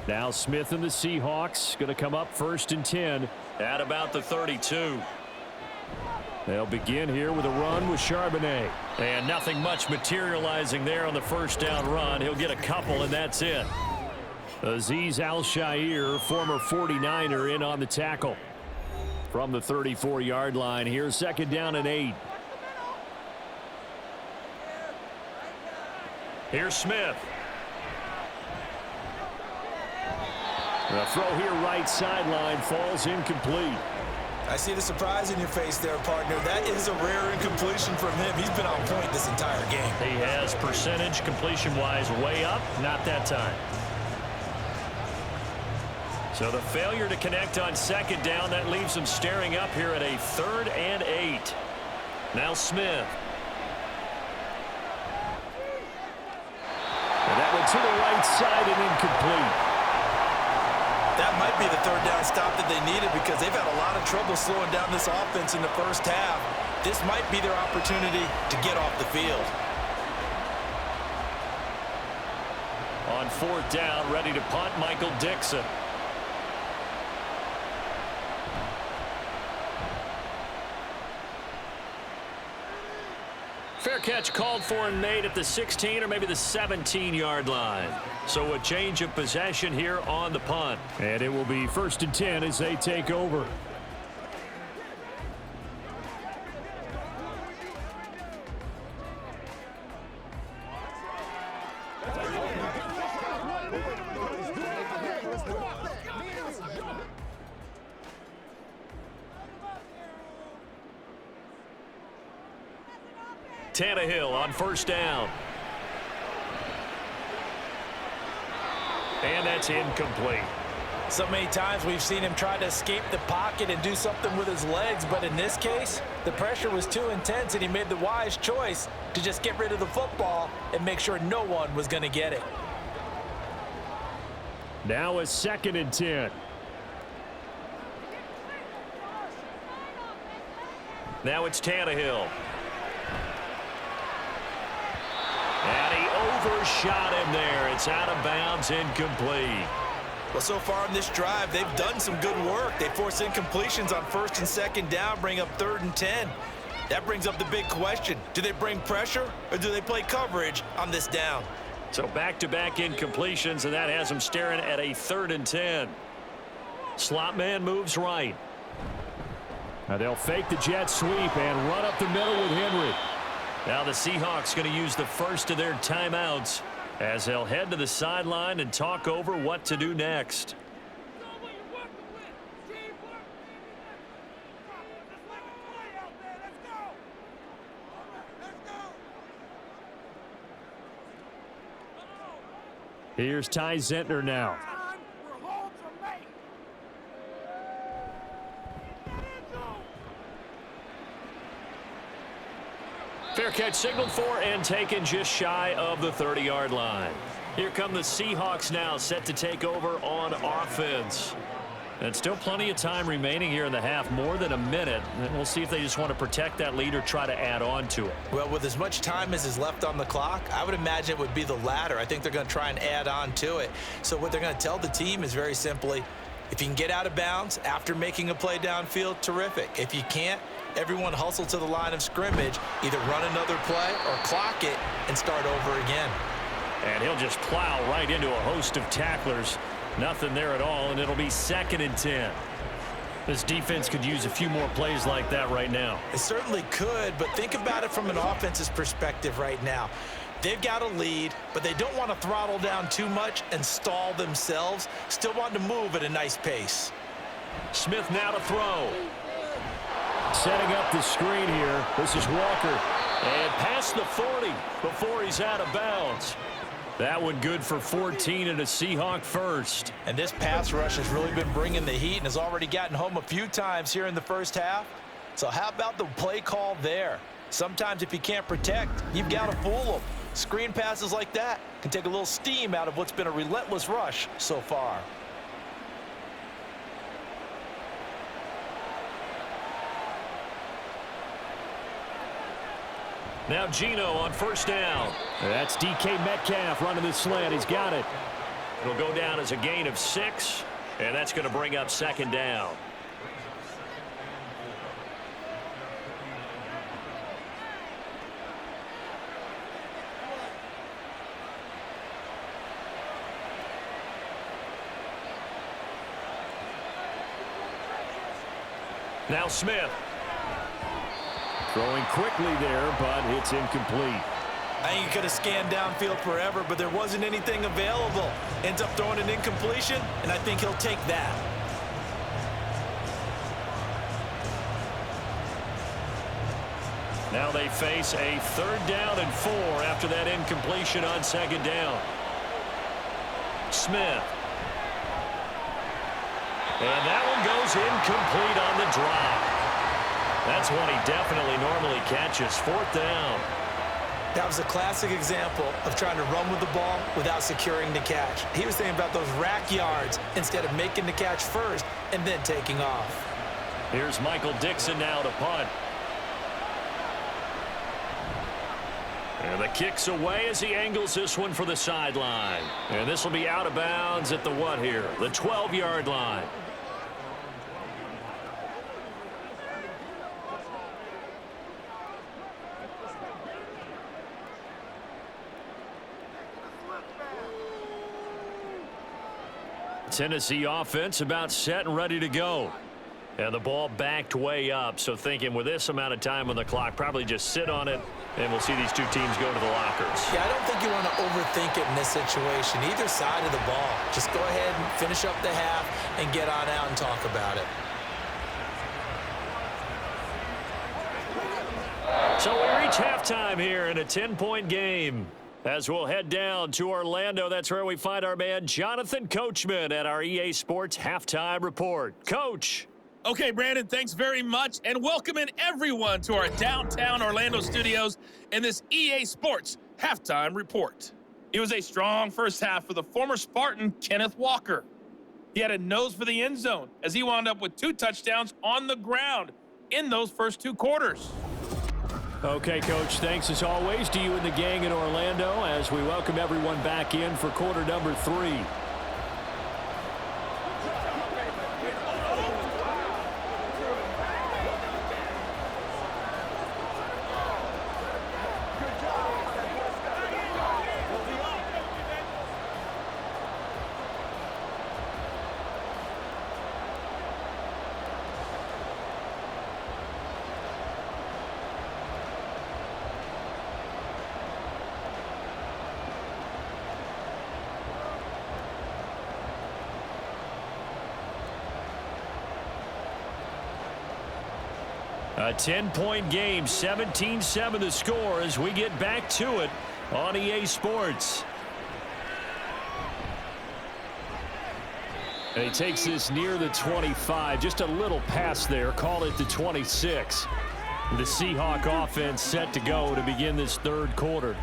[SPEAKER 2] Now Smith and the Seahawks going to come up 1st and 10 at about the 32. They'll begin here with a run with Charbonnet. And nothing much materializing there on the 1st down run. He'll get a couple, and that's it. Azeez Al-Shaair, former 49er, in on the tackle. From the 34-yard line here, 2nd down and 8. Here's Smith. The throw here right sideline falls incomplete.
[SPEAKER 4] I see the surprise in your face there, partner. That is a rare incompletion from him. He's been on point this entire game.
[SPEAKER 2] He has percentage completion-wise way up. Not that time. So the failure to connect on 2nd down, that leaves him staring up here at a 3rd and 8. Now Smith. And that one to the right side and incomplete.
[SPEAKER 4] That might be the 3rd down stop that they needed because they've had a lot of trouble slowing down this offense in the 1st half. This might be their opportunity to get off the field.
[SPEAKER 2] On 4th down, ready to punt, Michael Dixon. Fair catch called for and made at the 16 or maybe the 17-yard line. So a change of possession here on the punt. And it will be 1st and 10 as they take over. Tannehill on 1st down. And that's incomplete.
[SPEAKER 3] So many times we've seen him try to escape the pocket and do something with his legs, but in this case, the pressure was too intense and he made the wise choice to just get rid of the football and make sure no one was going to get it.
[SPEAKER 2] Now a 2nd and 10. Now it's Tannehill. And he overshot him there. It's out of bounds, incomplete.
[SPEAKER 4] Well, so far in this drive, they've done some good work. They force incompletions on 1st and 2nd down, bring up 3rd and 10. That brings up the big question. Do they bring pressure or do they play coverage on this down?
[SPEAKER 2] So back-to-back incompletions, and that has them staring at a 3rd and 10. Slot man moves right. Now they'll fake the jet sweep and run up the middle with Henry. Now the Seahawks going to use the first of their timeouts as they'll head to the sideline and talk over what to do next. Here's Ty Zentner now. Fair catch signaled for and taken just shy of the 30-yard line. Here come the Seahawks now, set to take over on offense. And still plenty of time remaining here in the half, more than a minute. And we'll see if they just want to protect that lead or try to add on to it.
[SPEAKER 4] Well, with as much time as is left on the clock, I would imagine it would be the latter. I think they're going to try and add on to it. So what they're going to tell the team is very simply, if you can get out of bounds after making a play downfield, terrific. If you can't, everyone hustle to the line of scrimmage, either run another play or clock it and start over again.
[SPEAKER 2] And he'll just plow right into a host of tacklers. Nothing there at all, and it'll be 2nd and 10. This defense could use a few more plays like that right now.
[SPEAKER 4] It certainly could, but think about it from an offense's perspective right now. They've got a lead, but they don't want to throttle down too much and stall themselves. Still want to move at a nice pace.
[SPEAKER 2] Smith now to throw. Setting up the screen here. This is Walker. And past the 40 before he's out of bounds. That one good for 14 and a Seahawk first.
[SPEAKER 3] And this pass rush has really been bringing the heat and has already gotten home a few times here in the first half. So how about the play call there? Sometimes if you can't protect, you've got to fool them. Screen passes like that can take a little steam out of what's been a relentless rush so far.
[SPEAKER 2] Now Geno on first down. That's DK Metcalf running the slant. He's got it. It'll go down as a gain of 6, and that's going to bring up 2nd down. Now Smith. Throwing quickly there, but it's incomplete.
[SPEAKER 3] I think he could have scanned downfield forever, but there wasn't anything available. Ends up throwing an incompletion, and I think he'll take that.
[SPEAKER 2] Now they face a 3rd down and 4 after that incompletion on 2nd down. Smith. And that one goes incomplete on the drop. That's one he definitely normally catches. 4th down.
[SPEAKER 4] That was a classic example of trying to run with the ball without securing the catch. He was thinking about those rack yards instead of making the catch first and then taking off.
[SPEAKER 2] Here's Michael Dixon now to punt. And the kick's away as he angles this one for the sideline. And this will be out of bounds at the what here? The 12-yard line. Tennessee offense about set and ready to go. And the ball backed way up. So thinking with this amount of time on the clock, probably just sit on it, and we'll see these two teams go to the lockers.
[SPEAKER 4] Yeah, I don't think you want to overthink it in this situation. Either side of the ball. Just go ahead and finish up the half and get on out and talk about it.
[SPEAKER 2] So we reach halftime here in a 10-point game. As we'll head down to Orlando, that's where we find our man Jonathan Coachman at our EA Sports Halftime Report. Coach.
[SPEAKER 6] Okay, Brandon, thanks very much, and welcoming everyone to our downtown Orlando studios in this EA Sports Halftime Report. It was a strong first half for the former Spartan, Kenneth Walker. He had a nose for the end zone as he wound up with 2 touchdowns on the ground in those first 2 quarters.
[SPEAKER 2] Okay, Coach, thanks as always to you and the gang in Orlando as we welcome everyone back in for quarter number 3. A 10-point game, 17-7 the score as we get back to it on EA Sports. And he takes this near the 25, just a little pass there, call it the 26. The Seahawk offense set to go to begin this 3rd quarter.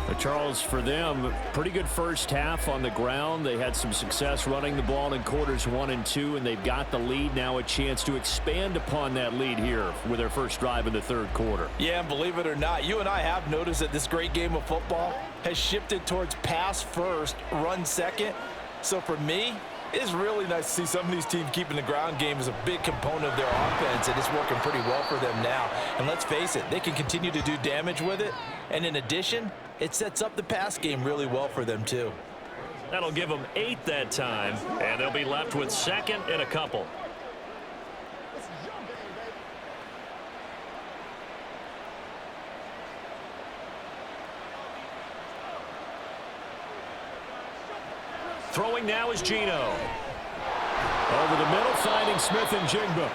[SPEAKER 2] But Charles, for them, pretty good first half on the ground. They had some success running the ball in quarters 1 and 2, and they've got the lead. Now a chance to expand upon that lead here with their first drive in the 3rd quarter.
[SPEAKER 3] Yeah, and believe it or not, you and I have noticed that this great game of football has shifted towards pass first, run second. So for me, it's really nice to see some of these teams keeping the ground game as a big component of their offense, and it's working pretty well for them now. And let's face it, they can continue to do damage with it. And in addition, it sets up the pass game really well for them too.
[SPEAKER 2] That'll give them 8 that time, and they'll be left with second and a couple. Throwing now is Geno.
[SPEAKER 5] Over the middle, finding Smith and Jigba.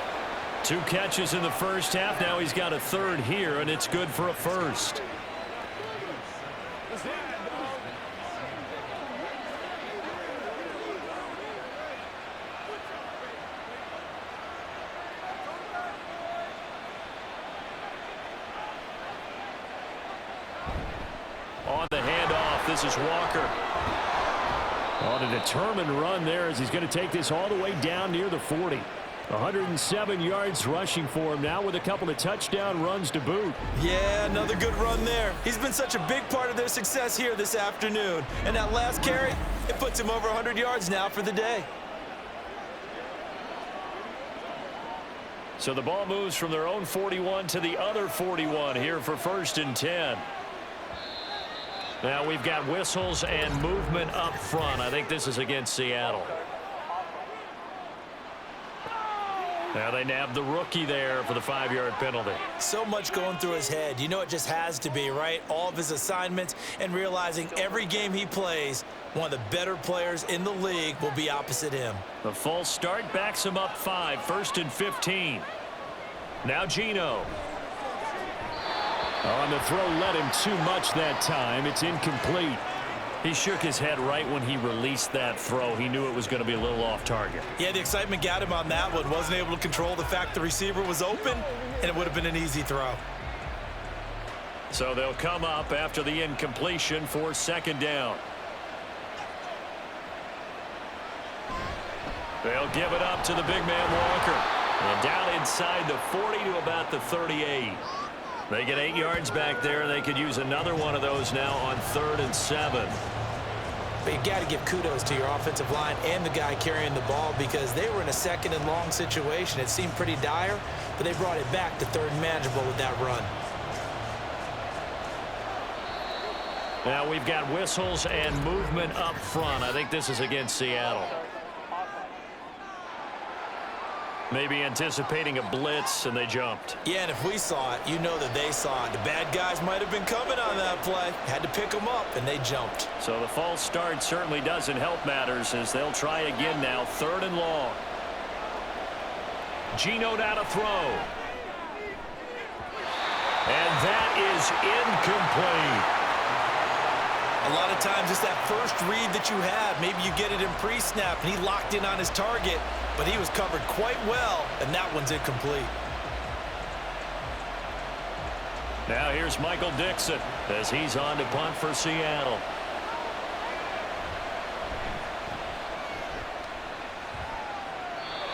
[SPEAKER 2] 2 catches in the first half. Now he's got a third here, and it's good for a first. On the handoff, this is Walker. On a determined run there as he's going to take this all the way down near the 40. 107 yards rushing for him now with a couple of touchdown runs to boot.
[SPEAKER 3] Yeah, another good run there. He's been such a big part of their success here this afternoon. And that last carry, it puts him over 100 yards now for the day.
[SPEAKER 2] So the ball moves from their own 41 to the other 41 here for 1st and 10. Now we've got whistles and movement up front. I think this is against Seattle. Now they nab the rookie there for the 5-yard penalty.
[SPEAKER 4] So much going through his head. You know it just has to be, right? All of his assignments and realizing every game he plays, one of the better players in the league will be opposite him.
[SPEAKER 2] The false start backs him up 5, 1st and 15. Now Geno.
[SPEAKER 5] On the throw, let him too much that time. It's incomplete.
[SPEAKER 2] He shook his head right when he released that throw. He knew it was going to be a little off target.
[SPEAKER 3] Yeah, the excitement got him on that one. Wasn't able to control the fact the receiver was open, and it would have been an easy throw.
[SPEAKER 2] So they'll come up after the incompletion for 2nd down. They'll give it up to the big man Walker. And down inside the 40 to about the 38. They get 8 yards back there. They could use another one of those now on 3rd and 7.
[SPEAKER 4] But you got to give kudos to your offensive line and the guy carrying the ball because they were in a 2nd and long situation. It seemed pretty dire, but they brought it back to 3rd and manageable with that run.
[SPEAKER 2] Now we've got whistles and movement up front. I think this is against Seattle. Maybe anticipating a blitz, and they jumped.
[SPEAKER 4] Yeah, and if we saw it, you know that they saw it. The bad guys might have been coming on that play. Had to pick them up, and they jumped.
[SPEAKER 2] So the false start certainly doesn't help matters as they'll try again now, 3rd and long. Geno down to throw. And that is incomplete.
[SPEAKER 3] A lot of times it's that first read that you have. Maybe you get it in pre-snap, and he locked in on his target, but he was covered quite well, and that one's incomplete.
[SPEAKER 2] Now here's Michael Dixon as he's on to punt for Seattle.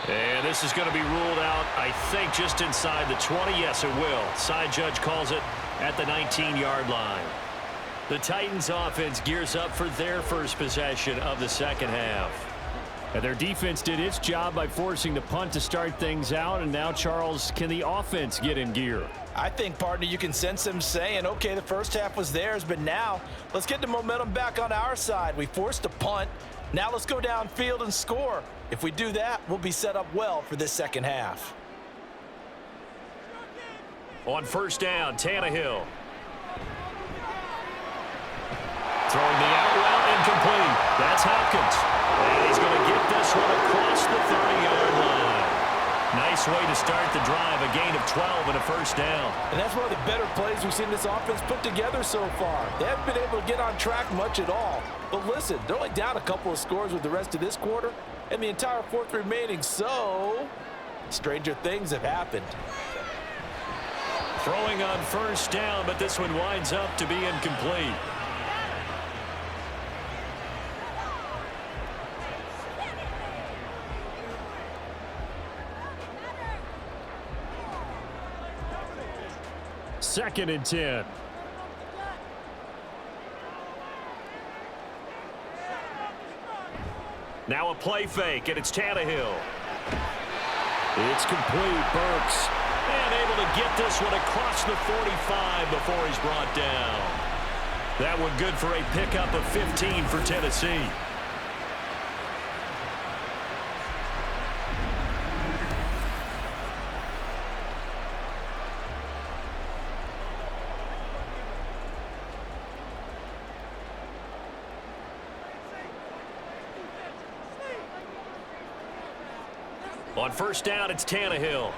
[SPEAKER 2] And this is going to be ruled out, I think, just inside the 20. Yes, it will. Side judge calls it at the 19-yard line. The Titans offense gears up for their first possession of the 2nd half.
[SPEAKER 5] And their defense did its job by forcing the punt to start things out. And now, Charles, can the offense get in gear?
[SPEAKER 3] I think, partner, you can sense them saying, okay, the first half was theirs, but now let's get the momentum back on our side. We forced a punt. Now let's go downfield and score. If we do that, we'll be set up well for this 2nd half.
[SPEAKER 2] On 1st down, Tannehill. Throwing the out route, incomplete. That's Hopkins. And he's going to get this one across the 30-yard line. Nice way to start the drive, a gain of 12 and a 1st down.
[SPEAKER 3] And that's one of the better plays we've seen this offense put together so far. They haven't been able to get on track much at all. But listen, they're only down a couple of scores with the rest of this quarter and the entire 4th remaining, so stranger things have happened.
[SPEAKER 2] Throwing on 1st down, but this one winds up to be incomplete.
[SPEAKER 5] Second and 10.
[SPEAKER 2] Now a play fake, and it's Tannehill.
[SPEAKER 5] It's complete. Burks.
[SPEAKER 2] And able to get this one across the 45 before he's brought down. That one good for a pickup of 15 for Tennessee. On first down, it's Tannehill.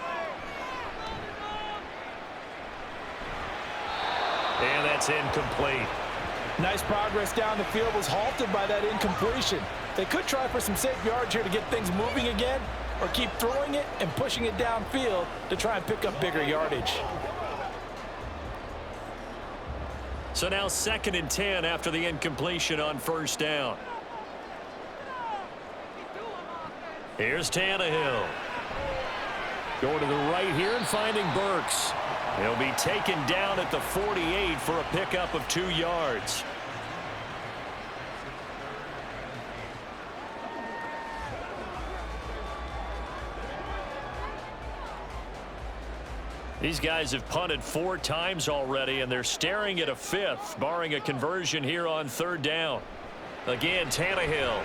[SPEAKER 2] And that's incomplete.
[SPEAKER 3] Nice progress down the field was halted by that incompletion. They could try for some safe yards here to get things moving again, or keep throwing it and pushing it downfield to try and pick up bigger yardage.
[SPEAKER 2] So now 2nd and 10 after the incompletion on first down. Here's Tannehill. Going to the right here and finding Burks. He'll be taken down at the 48 for a pickup of 2 yards. These guys have punted 4 times already, and they're staring at a 5th, barring a conversion here on 3rd down. Again, Tannehill.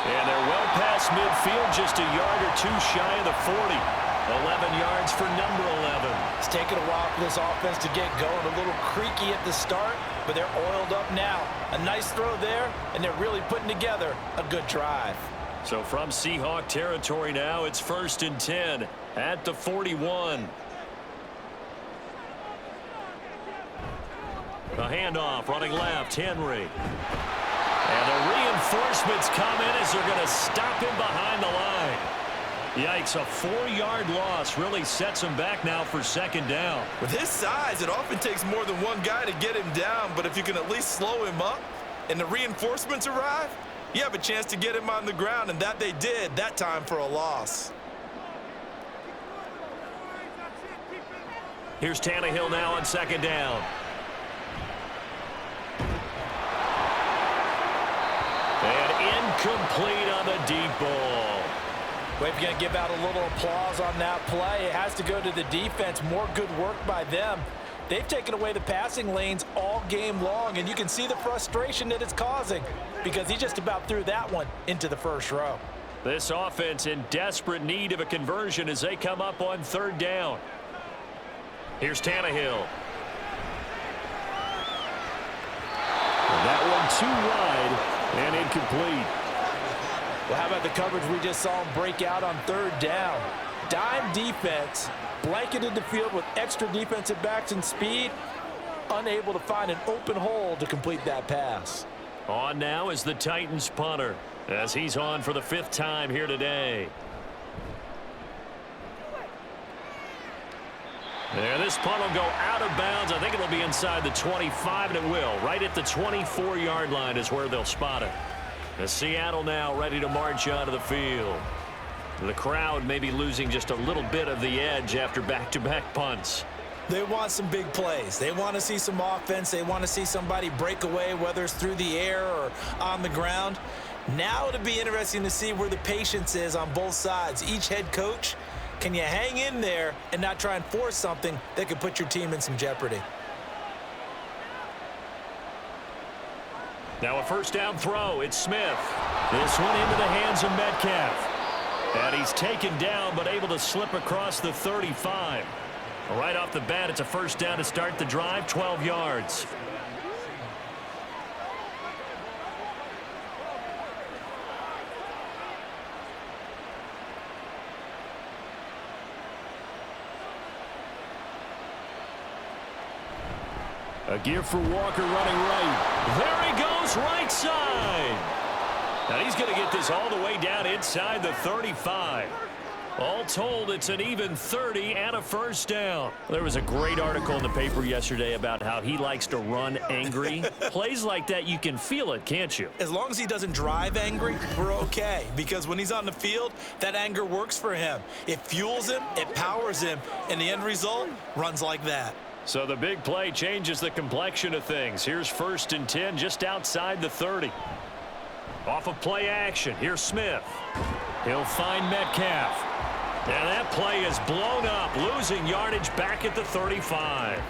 [SPEAKER 2] And they're well past midfield, just a yard or 2 shy of the 40. 11 yards for number 11.
[SPEAKER 3] It's taken a while for this offense to get going. A little creaky at the start, but they're oiled up now. A nice throw there, and they're really putting together a good drive.
[SPEAKER 2] So from Seahawk territory now, it's 1st and 10 at the 41. A handoff, running left, Henry. And the reinforcements come in as they're going to stop him behind the line. Yikes, a 4-yard loss really sets him back now for 2nd down.
[SPEAKER 4] With his size, it often takes more than one guy to get him down, but if you can at least slow him up and the reinforcements arrive, you have a chance to get him on the ground, and that they did that time for a loss.
[SPEAKER 2] Here's Tannehill now on 2nd down. And incomplete on the deep ball.
[SPEAKER 3] We're going to give out a little applause on that play. It has to go to the defense. More good work by them. They've taken away the passing lanes all game long, and you can see the frustration that it's causing because he just about threw that one into the 1st row.
[SPEAKER 2] This offense in desperate need of a conversion as they come up on 3rd down. Here's Tannehill.
[SPEAKER 5] That one too wide and incomplete.
[SPEAKER 3] Well, how about the coverage we just saw him break out on 3rd down? Dime defense, blanketed the field with extra defensive backs and speed, unable to find an open hole to complete that pass.
[SPEAKER 2] On now is the Titans punter as he's on for the 5th time here today. There, this punt will go out of bounds. I think it'll be inside the 25, and it will. Right at the 24-yard line is where they'll spot it. The Seattle now ready to march onto the field. The crowd may be losing just a little bit of the edge after back-to-back punts.
[SPEAKER 4] They want some big plays. They want to see some offense. They want to see somebody break away, whether it's through the air or on the ground. Now it'll be interesting to see where the patience is on both sides. Each head coach, can you hang in there and not try and force something that could put your team in some jeopardy?
[SPEAKER 2] Now a 1st down throw. It's Smith. This one into the hands of Metcalf. And he's taken down but able to slip across the 35. Right off the bat, it's a 1st down to start the drive, 12 yards. A give for Walker running right. There he goes, right side. Now he's going to get this all the way down inside the 35. All told, it's an even 30 and a 1st down. There was a great article in the paper yesterday about how he likes to run angry. Plays like that, you can feel it, can't you?
[SPEAKER 4] As long as he doesn't drive angry, we're okay. Because when he's on the field, that anger works for him. It fuels him, it powers him, and the end result runs like that.
[SPEAKER 2] So the big play changes the complexion of things. Here's 1st and 10 just outside the 30. Off of play action, here's Smith. He'll find Metcalf. And that play is blown up, losing yardage back at the 35.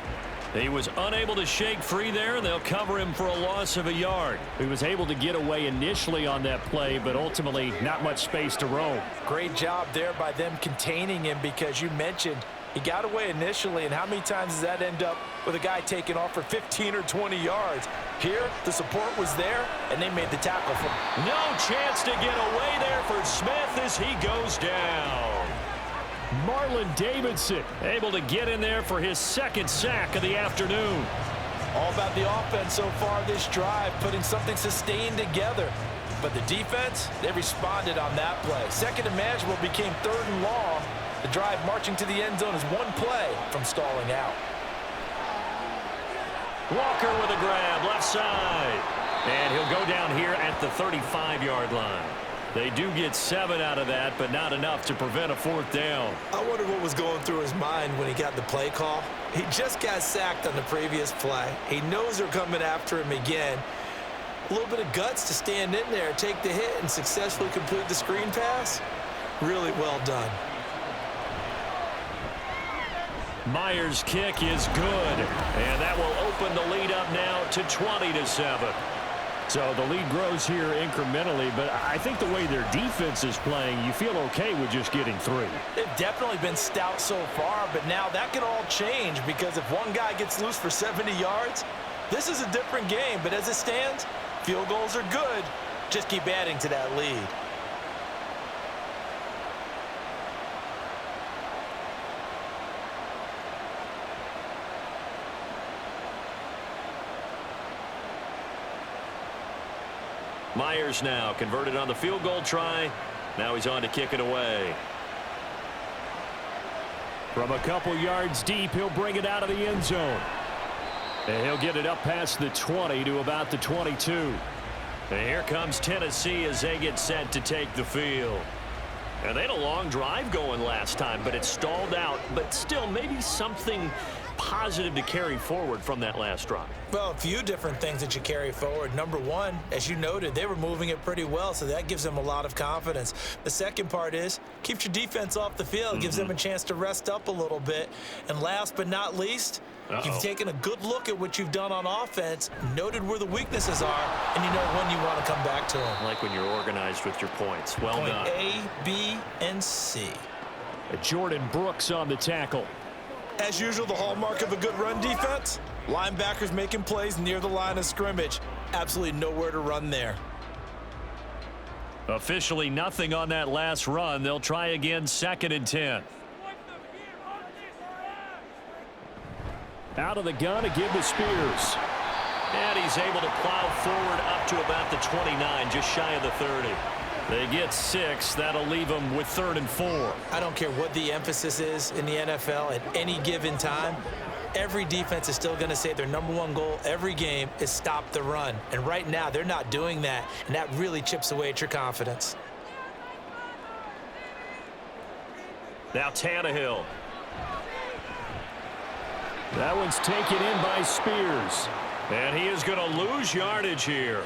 [SPEAKER 2] He was unable to shake free there, and they'll cover him for a loss of a yard.
[SPEAKER 5] He was able to get away initially on that play, but ultimately not much space to roam.
[SPEAKER 3] Great job there by them containing him because you mentioned He got away initially, and how many times does that end up with a guy taking off for 15 or 20 yards? Here, the support was there, and they made the tackle for him.
[SPEAKER 2] No chance to get away there for Smith as he goes down.
[SPEAKER 5] Marlon Davidson able to get in there for his second sack of the afternoon.
[SPEAKER 3] All about the offense so far this drive, putting something sustained together. But the defense, they responded on that play. Second and manageable became third and long. The drive marching to the end zone is one play from stalling out.
[SPEAKER 2] Walker with a grab, left side. And he'll go down here at the 35-yard line. They do get 7 out of that, but not enough to prevent a fourth down.
[SPEAKER 4] I wonder what was going through his mind when he got the play call. He just got sacked on the previous play. He knows they're coming after him again. A little bit of guts to stand in there, take the hit, and successfully complete the screen pass. Really well done.
[SPEAKER 2] Myers' kick is good, and that will open the lead up now to 20-7.
[SPEAKER 5] So the lead grows here incrementally, but I think the way their defense is playing, you feel okay with just getting 3.
[SPEAKER 3] They've definitely been stout so far, but now that can all change because if one guy gets loose for 70 yards, this is a different game. But as it stands, field goals are good. Just keep adding to that lead.
[SPEAKER 2] Myers now converted on the field goal try. Now he's on to kick it away.
[SPEAKER 5] From a couple yards deep, he'll bring it out of the end zone. And he'll get it up past the 20 to about the 22.
[SPEAKER 2] And here comes Tennessee as they get set to take the field. And they had a long drive going last time, but it stalled out. But still, maybe something positive to carry forward from that last drive.
[SPEAKER 4] Well, a few different things that you carry forward. Number one, as you noted, they were moving it pretty well, so that gives them a lot of confidence. The second part is, keeps your defense off the field, gives them a chance to rest up a little bit. And last but not least, you've taken a good look at what you've done on offense, noted where the weaknesses are, and you know when you want to come back to them.
[SPEAKER 2] Like when you're organized with your points. Well done.
[SPEAKER 4] Point A, B, and C.
[SPEAKER 5] Jordan Brooks on the tackle.
[SPEAKER 3] As usual, the hallmark of a good run defense, linebackers making plays near the line of scrimmage. Absolutely nowhere to run there.
[SPEAKER 2] Officially nothing on that last run. They'll try again, 2nd and 10.
[SPEAKER 5] Out of the gun to give to Spears.
[SPEAKER 2] And he's able to plow forward up to about the 29, just shy of the 30. They get 6. That'll leave them with 3rd and 4.
[SPEAKER 4] I don't care what the emphasis is in the NFL at any given time. Every defense is still going to say their number one goal every game is stop the run. And right now, they're not doing that, and that really chips away at your confidence.
[SPEAKER 2] Now Tannehill.
[SPEAKER 5] That one's taken in by Spears.
[SPEAKER 2] And he is going to lose yardage here.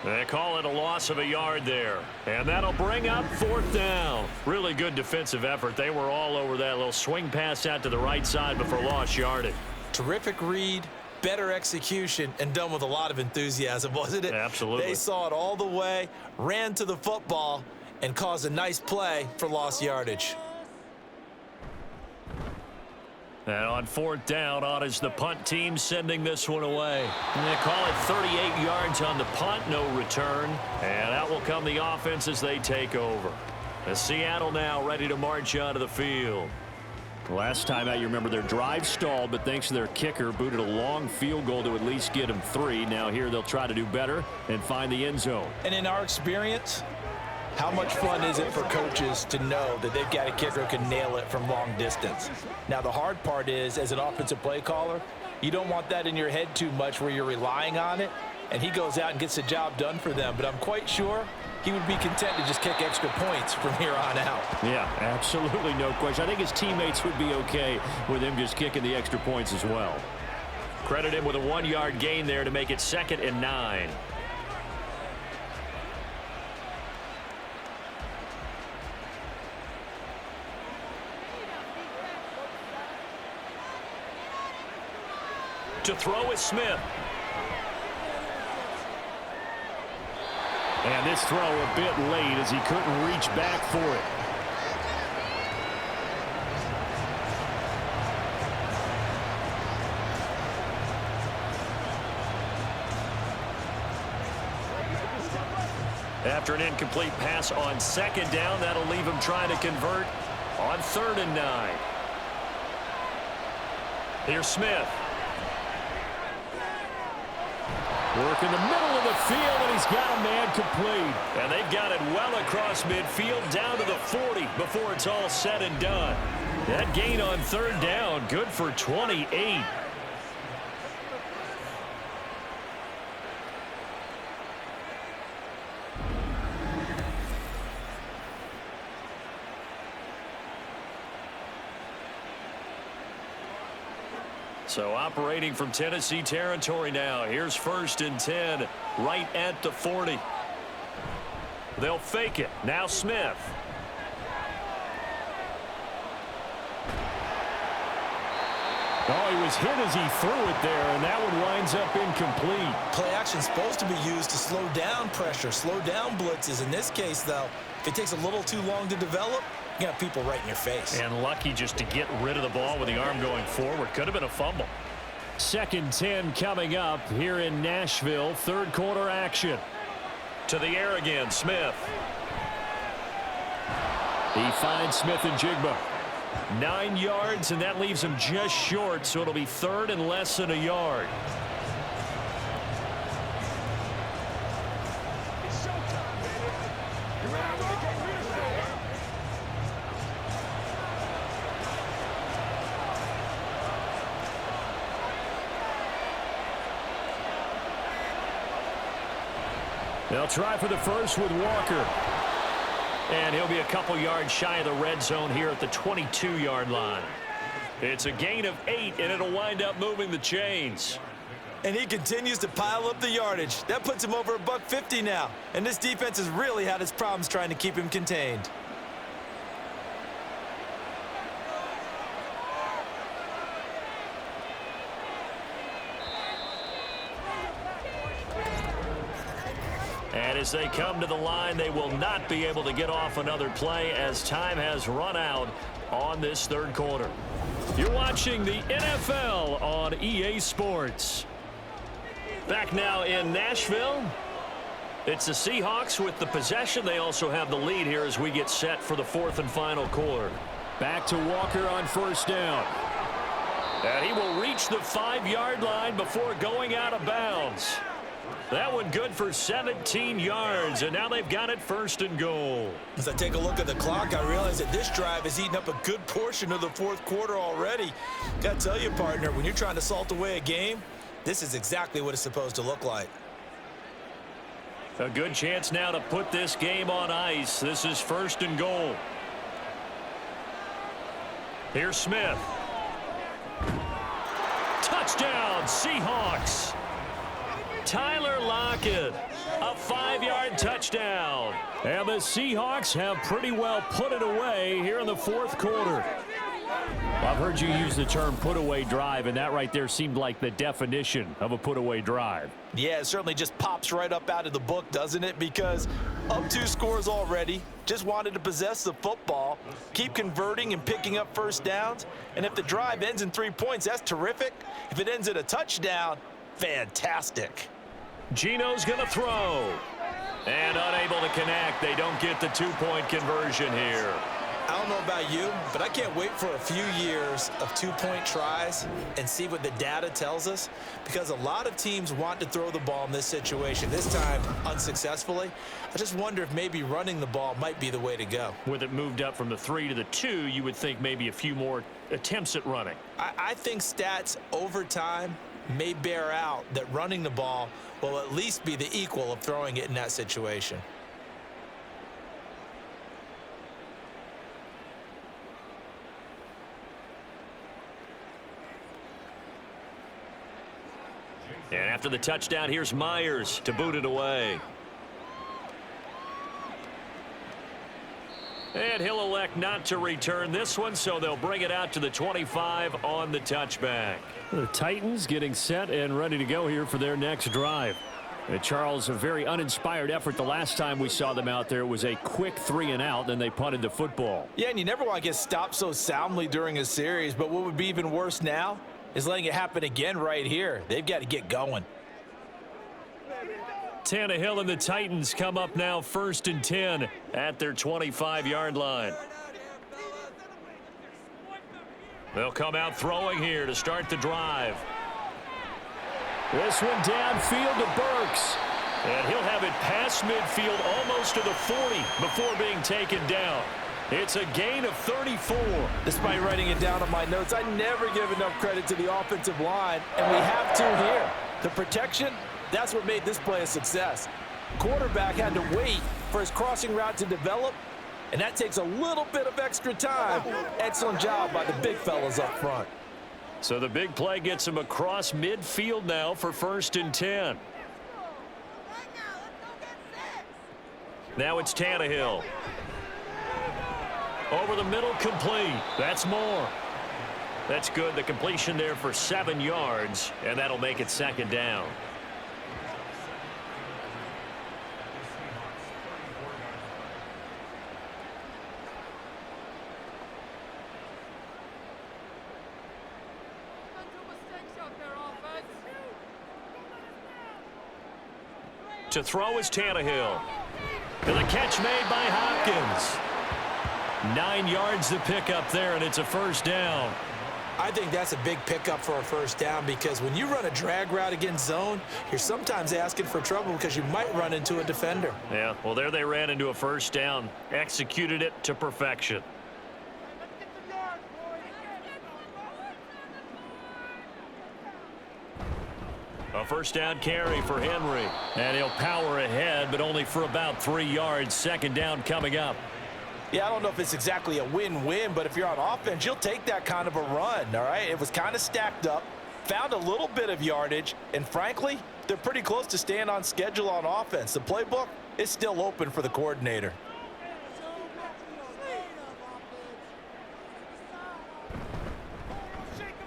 [SPEAKER 2] They call it a loss of a yard there. And that'll bring up 4th down. Really good defensive effort. They were all over that little swing pass out to the right side before lost yardage.
[SPEAKER 4] Terrific read, better execution, and done with a lot of enthusiasm, wasn't it?
[SPEAKER 2] Absolutely.
[SPEAKER 4] They saw it all the way, ran to the football, and caused a nice play for lost yardage.
[SPEAKER 2] And on 4th down, on is the punt team sending this one away. And they call it 38 yards on the punt, no return. And out will come the offense as they take over. And Seattle now ready to march onto the field.
[SPEAKER 5] Last time out, you remember their drive stalled, but thanks to their kicker, booted a long field goal to at least get them 3. Now here they'll try to do better and find the end zone.
[SPEAKER 3] And in our experience, how much fun is it for coaches to know that they've got a kicker who can nail it from long distance? Now, the hard part is, as an offensive play caller, you don't want that in your head too much where you're relying on it, and he goes out and gets the job done for them. But I'm quite sure he would be content to just kick extra points from here on out.
[SPEAKER 5] Yeah, absolutely no question. I think his teammates would be okay with him just kicking the extra points as well.
[SPEAKER 2] Credit him with a 1-yard gain there to make it 2nd and 9. To throw is Smith.
[SPEAKER 5] And this throw a bit late as he couldn't reach back for it.
[SPEAKER 2] After an incomplete pass on second down, that'll leave him trying to convert on 3rd and 9. Here's Smith. Work in the middle of the field, and he's got a man complete. And they've got it well across midfield, down to the 40 before it's all said and done. That gain on 3rd down, good for 28. So operating from Tennessee territory now. Here's 1st and 10, right at the 40. They'll fake it. Now Smith. Oh, he was hit as he threw it there, and that one winds up incomplete.
[SPEAKER 4] Play action's supposed to be used to slow down pressure, slow down blitzes. In this case, though, if it takes a little too long to develop, you got people right in your face.
[SPEAKER 2] And lucky just to get rid of the ball with the arm going forward. Could have been a fumble. 2nd 10 coming up here in Nashville. 3rd quarter action. To the air again, Smith. He finds Smith and Jigba. 9 yards, and that leaves him just short, so it'll be 3rd and less than a yard. They'll try for the first with Walker. And he'll be a couple yards shy of the red zone here at the 22-yard line. It's a gain of 8, and it'll wind up moving the chains.
[SPEAKER 3] And he continues to pile up the yardage. That puts him over $150 now. And this defense has really had its problems trying to keep him contained.
[SPEAKER 2] And as they come to the line, they will not be able to get off another play as time has run out on this 3rd quarter. You're watching the NFL on EA Sports. Back now in Nashville. It's the Seahawks with the possession. They also have the lead here as we get set for the 4th and final quarter. Back to Walker on 1st down. And he will reach the 5-yard line before going out of bounds. That one good for 17 yards, and now they've got it 1st and goal.
[SPEAKER 4] As I take a look at the clock, I realize that this drive has eaten up a good portion of the 4th quarter already. Got to tell you, partner, when you're trying to salt away a game, this is exactly what it's supposed to look like.
[SPEAKER 2] A good chance now to put this game on ice. This is 1st and goal. Here's Smith. Touchdown, Seahawks. Tyler Lockett, a 5-yard touchdown. And the Seahawks have pretty well put it away here in the 4th quarter. I've heard you use the term put-away drive, and that right there seemed like the definition of a put-away drive.
[SPEAKER 3] Yeah, it certainly just pops right up out of the book, doesn't it? Because up 2 scores already, just wanted to possess the football, keep converting and picking up 1st downs. And if the drive ends in 3 points, that's terrific. If it ends in a touchdown, fantastic.
[SPEAKER 2] Gino's going to throw. And unable to connect. They don't get the 2-point conversion here.
[SPEAKER 4] I don't know about you, but I can't wait for a few years of 2-point tries and see what the data tells us, because a lot of teams want to throw the ball in this situation, this time unsuccessfully. I just wonder if maybe running the ball might be the way to go.
[SPEAKER 2] With it moved up from the 3 to the 2, you would think maybe a few more attempts at running.
[SPEAKER 4] I think stats over time may bear out that running the ball will at least be the equal of throwing it in that situation.
[SPEAKER 2] And after the touchdown, here's Myers to boot it away. And he'll elect not to return this one, so they'll bring it out to the 25 on the touchback. The Titans getting set and ready to go here for their next drive. And Charles, a very uninspired effort the last time we saw them out there. It was a quick 3-and-out, then they punted the football.
[SPEAKER 3] Yeah, and you never want to get stopped so soundly during a series, but what would be even worse now is letting it happen again right here. They've got to get going.
[SPEAKER 2] Tannehill and the Titans come up now 1st and 10 at their 25-yard line. They'll come out throwing here to start the drive. This one downfield to Burks. And he'll have it past midfield almost to the 40 before being taken down. It's a gain of 34.
[SPEAKER 3] Despite writing it down on my notes, I never give enough credit to the offensive line, and we have to here. The protection, that's what made this play a success. Quarterback had to wait for his crossing route to develop, and that takes a little bit of extra time. Excellent job by the big fellas up front.
[SPEAKER 2] So the big play gets him across midfield now for 1st and 10. Now it's Tannehill. Over the middle, complete. That's more. That's good. The completion there for 7 yards, and that'll make it 2nd down. To throw is Tannehill. And the catch made by Hopkins. 9 yards to pick up there, and it's a 1st down.
[SPEAKER 4] I think that's a big pickup for a 1st down because when you run a drag route against zone, you're sometimes asking for trouble because you might run into a defender.
[SPEAKER 2] Yeah, well, there they ran into a 1st down. Executed it to perfection. A 1st down carry for Henry. And he'll power ahead, but only for about 3 yards. 2nd down coming up.
[SPEAKER 3] Yeah, I don't know if it's exactly a win-win, but if you're on offense, you'll take that kind of a run, all right? It was kind of stacked up, found a little bit of yardage, and frankly, they're pretty close to staying on schedule on offense. The playbook is still open for the coordinator.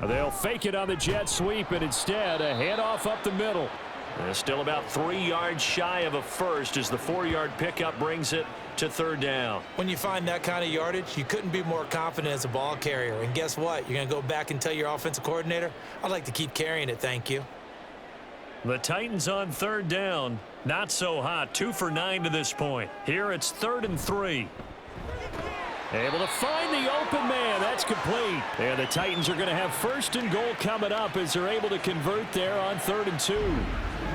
[SPEAKER 2] They'll fake it on the jet sweep, and instead, a handoff up the middle. And still about 3 yards shy of a 1st as the 4-yard pickup brings it to 3rd down.
[SPEAKER 4] When you find that kind of yardage, you couldn't be more confident as a ball carrier. And guess what? You're going to go back and tell your offensive coordinator, I'd like to keep carrying it, thank you.
[SPEAKER 2] The Titans on 3rd down. Not so hot. 2 for 9 to this point. Here it's 3rd and 3. Able to find the open man. That's complete. And the Titans are going to have 1st and goal coming up as they're able to convert there on 3rd and 2.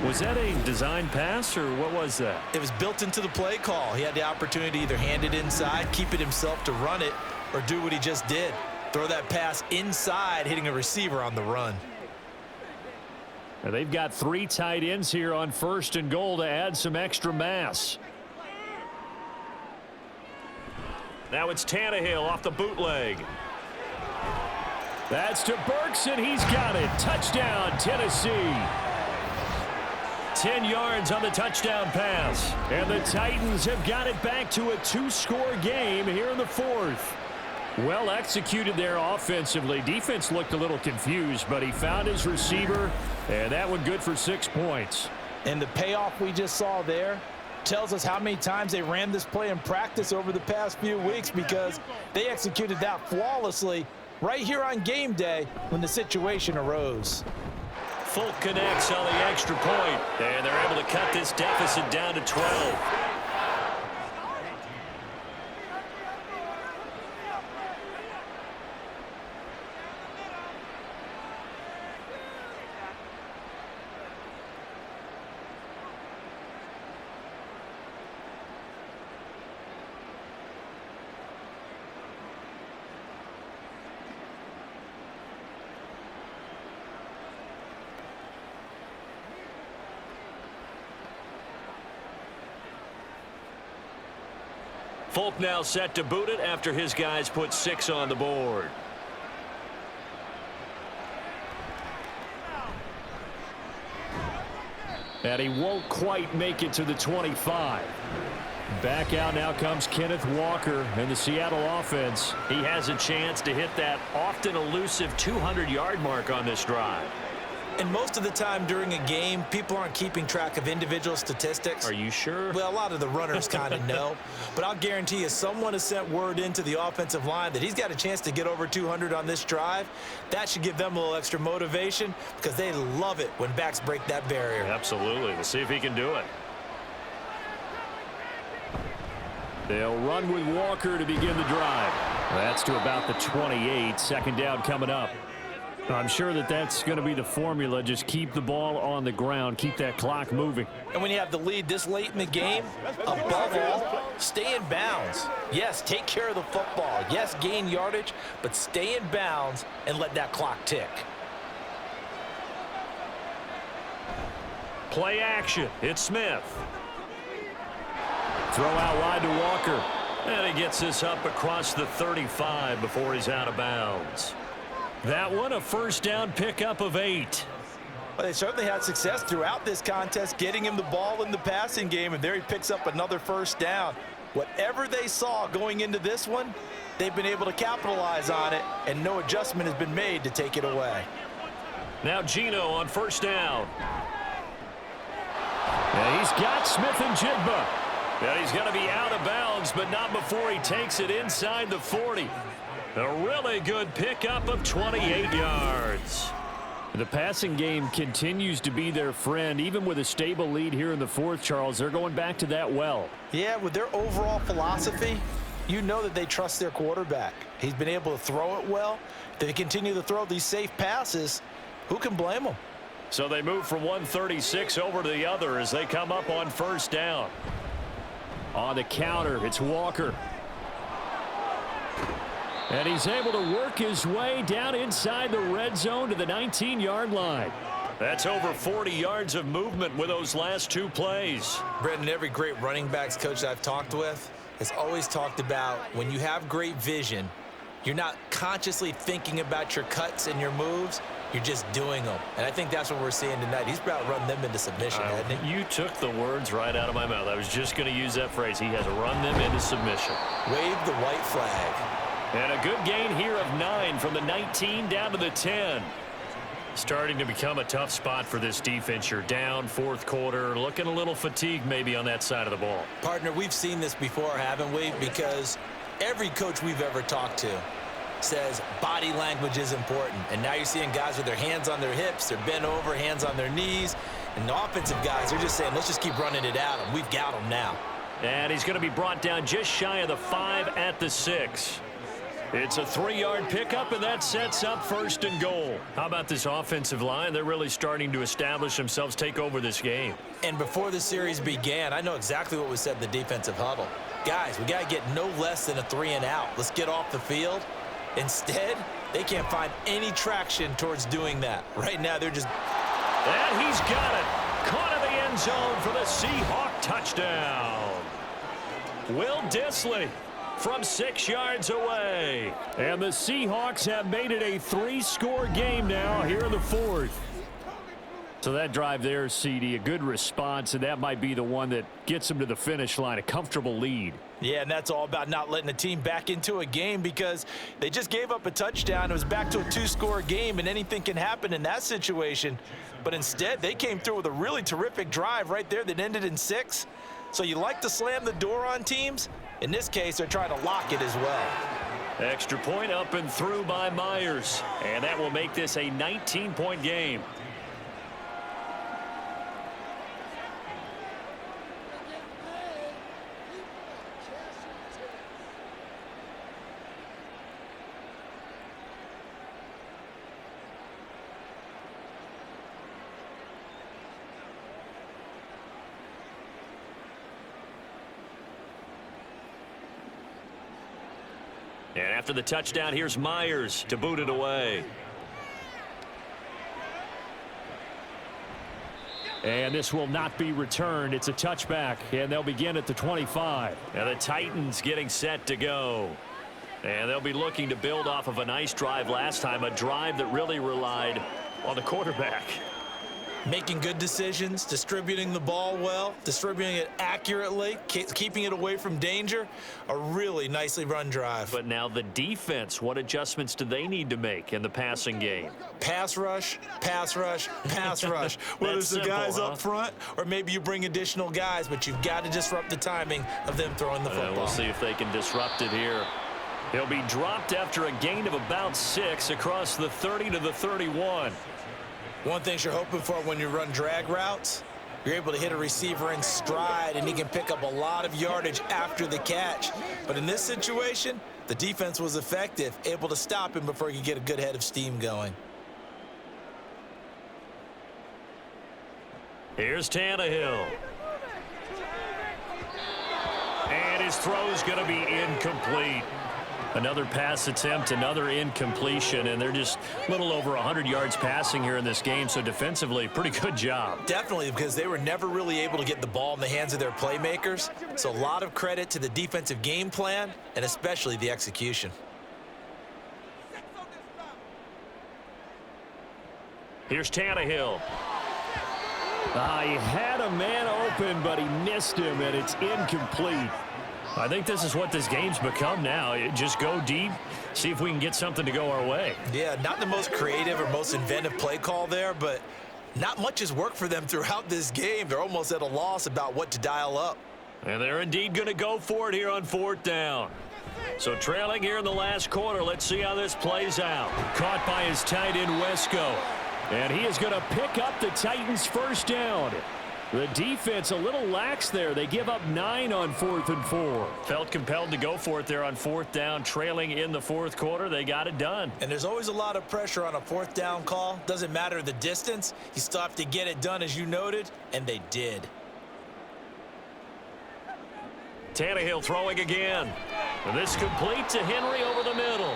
[SPEAKER 2] Was that a design pass, or what was that?
[SPEAKER 4] It was built into the play call. He had the opportunity to either hand it inside, keep it himself to run it, or do what he just did. Throw that pass inside, hitting a receiver on the run.
[SPEAKER 2] Now they've got 3 tight ends here on 1st and goal to add some extra mass. Now it's Tannehill off the bootleg. That's to Burks, and he's got it. Touchdown, Tennessee. 10 yards on the touchdown pass. And the Titans have got it back to a 2-score game here in the 4th. Well executed there offensively. Defense looked a little confused, but he found his receiver, and that one good for 6 points.
[SPEAKER 3] And the payoff we just saw there tells us how many times they ran this play in practice over the past few weeks, because they executed that flawlessly right here on game day when the situation arose.
[SPEAKER 2] Folk connects on the extra point, and they're able to cut this deficit down to 12. Folk now set to boot it after his guys put 6 on the board. And he won't quite make it to the 25. Back out now comes Kenneth Walker and the Seattle offense. He has a chance to hit that often elusive 200-yard mark on this drive.
[SPEAKER 4] And most of the time during a game, people aren't keeping track of individual statistics.
[SPEAKER 2] Are you sure?
[SPEAKER 4] Well, a lot of the runners kind of know. But I'll guarantee you, someone has sent word into the offensive line that he's got a chance to get over 200 on this drive. That should give them a little extra motivation, because they love it when backs break that barrier.
[SPEAKER 2] Absolutely. We'll see if he can do it.
[SPEAKER 5] They'll run with Walker to begin the drive. That's to about the 28. Second down coming up. I'm sure that's going to be the formula. Just keep the ball on the ground. Keep that clock moving.
[SPEAKER 3] And when you have the lead this late in the game, above all, stay in bounds. Yes, take care of the football. Yes, gain yardage, but stay in bounds and let that clock tick.
[SPEAKER 5] Play action. It's Smith. Throw out wide to Walker. And he gets this up across the 35 before he's out of bounds. That one, a first down pickup of 8.
[SPEAKER 3] Well, they certainly had success throughout this contest, getting him the ball in the passing game, and there he picks up another first down. Whatever they saw going into this one, they've been able to capitalize on it, and no adjustment has been made to take it away.
[SPEAKER 5] Now Gino on first down. And he's got Smith and Jigba. And he's going to be out of bounds, but not before he takes it inside the 40. A really good pickup of 28 yards. The passing game continues to be their friend. Even with a stable lead here in the fourth, Charles, they're going back to that well.
[SPEAKER 3] Yeah, with their overall philosophy, you know that they trust their quarterback. He's been able to throw it well. If they continue to throw these safe passes, who can blame them?
[SPEAKER 5] So they move from 136 over to the other as they come up on first down. On the counter, it's Walker. And he's able to work his way down inside the red zone to the 19-yard line. That's over 40 yards of movement with those last two plays.
[SPEAKER 4] Brendan, every great running backs coach I've talked with has always talked about when you have great vision, you're not consciously thinking about your cuts and your moves. You're just doing them. And I think that's what we're seeing tonight. He's about to run them into submission, hasn't he?
[SPEAKER 5] You took the words right out of my mouth. I was just going to use that phrase. He has run them into submission.
[SPEAKER 4] Wave the white flag.
[SPEAKER 5] And a good gain here of 9 from the 19 down to the 10. Starting to become a tough spot for this defense. You're down fourth quarter, looking a little fatigued maybe on that side of the ball.
[SPEAKER 4] Partner, we've seen this before, haven't we? Because every coach we've ever talked to says body language is important. And now you're seeing guys with their hands on their hips, they're bent over, hands on their knees. And the offensive guys are just saying, let's just keep running it at them. We've got them now.
[SPEAKER 5] And he's going to be brought down just shy of the 5 at the 6. It's a 3-yard pickup, and that sets up first and goal. How about this offensive line? They're really starting to establish themselves, take over this game.
[SPEAKER 4] And before the series began, I know exactly what was said in the defensive huddle. Guys, we got to get no less than a 3-and-out. Let's get off the field. Instead, they can't find any traction towards doing that. Right now, they're just...
[SPEAKER 5] And he's got it. Caught in the end zone for the Seahawk touchdown. Will Dissly from 6 yards away. And the Seahawks have made it a 3-score game now here in the fourth. So that drive there, CD, a good response, and that might be the one that gets them to the finish line, a comfortable lead.
[SPEAKER 3] Yeah, and that's all about not letting the team back into a game because they just gave up a touchdown. It was back to a 2-score game, and anything can happen in that situation. But instead, they came through with a really terrific drive right there that ended in 6. So you like to slam the door on teams? In this case, they're trying to lock it as well.
[SPEAKER 5] Extra point up and through by Myers. And that will make this a 19-point game. And after the touchdown, here's Myers to boot it away. And this will not be returned. It's a touchback, and they'll begin at the 25. And the Titans getting set to go. And they'll be looking to build off of a nice drive last time, a drive that really relied on the quarterback.
[SPEAKER 4] Making good decisions, distributing the ball well, distributing it accurately, keeping it away from danger. A really nicely run drive.
[SPEAKER 5] But now the defense, what adjustments do they need to make in the passing game?
[SPEAKER 4] Pass rush, pass rush, pass rush. Whether it's the guys up front or maybe you bring additional guys, but you've got to disrupt the timing of them throwing the football.
[SPEAKER 5] We'll see if they can disrupt it here. He'll be dropped after a gain of about 6 across the 30 to the 31.
[SPEAKER 4] One thing you're hoping for when you run drag routes You're able to hit a receiver in stride, and he can pick up a lot of yardage after the catch. But in this situation, the defense was effective, able to stop him before he could get a good head of steam going.
[SPEAKER 2] Here's Tannehill. And his throw's going to be incomplete. Another pass attempt, another incompletion, and they're just a little over 100 yards passing here in this game, so defensively, pretty good job.
[SPEAKER 4] Definitely, because they were never really able to get the ball in the hands of their playmakers, so a lot of credit to the defensive game plan, and especially the execution.
[SPEAKER 2] Here's Tannehill. He had a man open, but he missed him, and it's incomplete. I think this is what this game's become now. Just go deep, see if we can get something to go our way.
[SPEAKER 4] Yeah, not the most creative or most inventive play call there, but not much has worked for them throughout this game. They're almost at a loss about what to dial up.
[SPEAKER 2] And they're indeed going to go for it here on 4th down. So trailing here in the last quarter, let's see how this plays out. Caught by his tight end, Wesco. And he is going to pick up the Titans' first down. The defense a little lax there. They give up 9 on 4th and 4. Felt compelled to go for it there on 4th down, trailing in the 4th quarter. They got it done.
[SPEAKER 4] And there's always a lot of pressure on a 4th down call. Doesn't matter the distance. You still have to get it done, as you noted, and they did.
[SPEAKER 2] Tannehill throwing again. And this complete to Henry over the middle.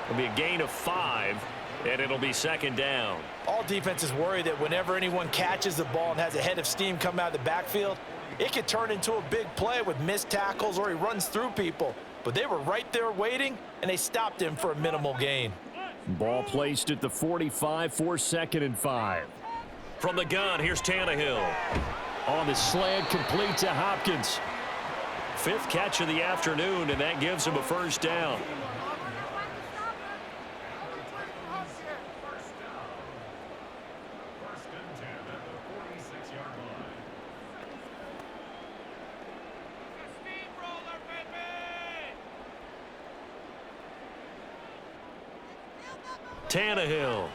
[SPEAKER 2] It'll be a gain of 5. And it'll be 2nd down.
[SPEAKER 3] All defenses worry that whenever anyone catches the ball and has a head of steam come out of the backfield, it could turn into a big play with missed tackles or he runs through people. But they were right there waiting, and they stopped him for a minimal gain.
[SPEAKER 2] Ball placed at the 45 for 2nd and 5. From the gun, here's Tannehill. On the slant, complete to Hopkins. 5th catch of the afternoon, and that gives him a first down. Tannehill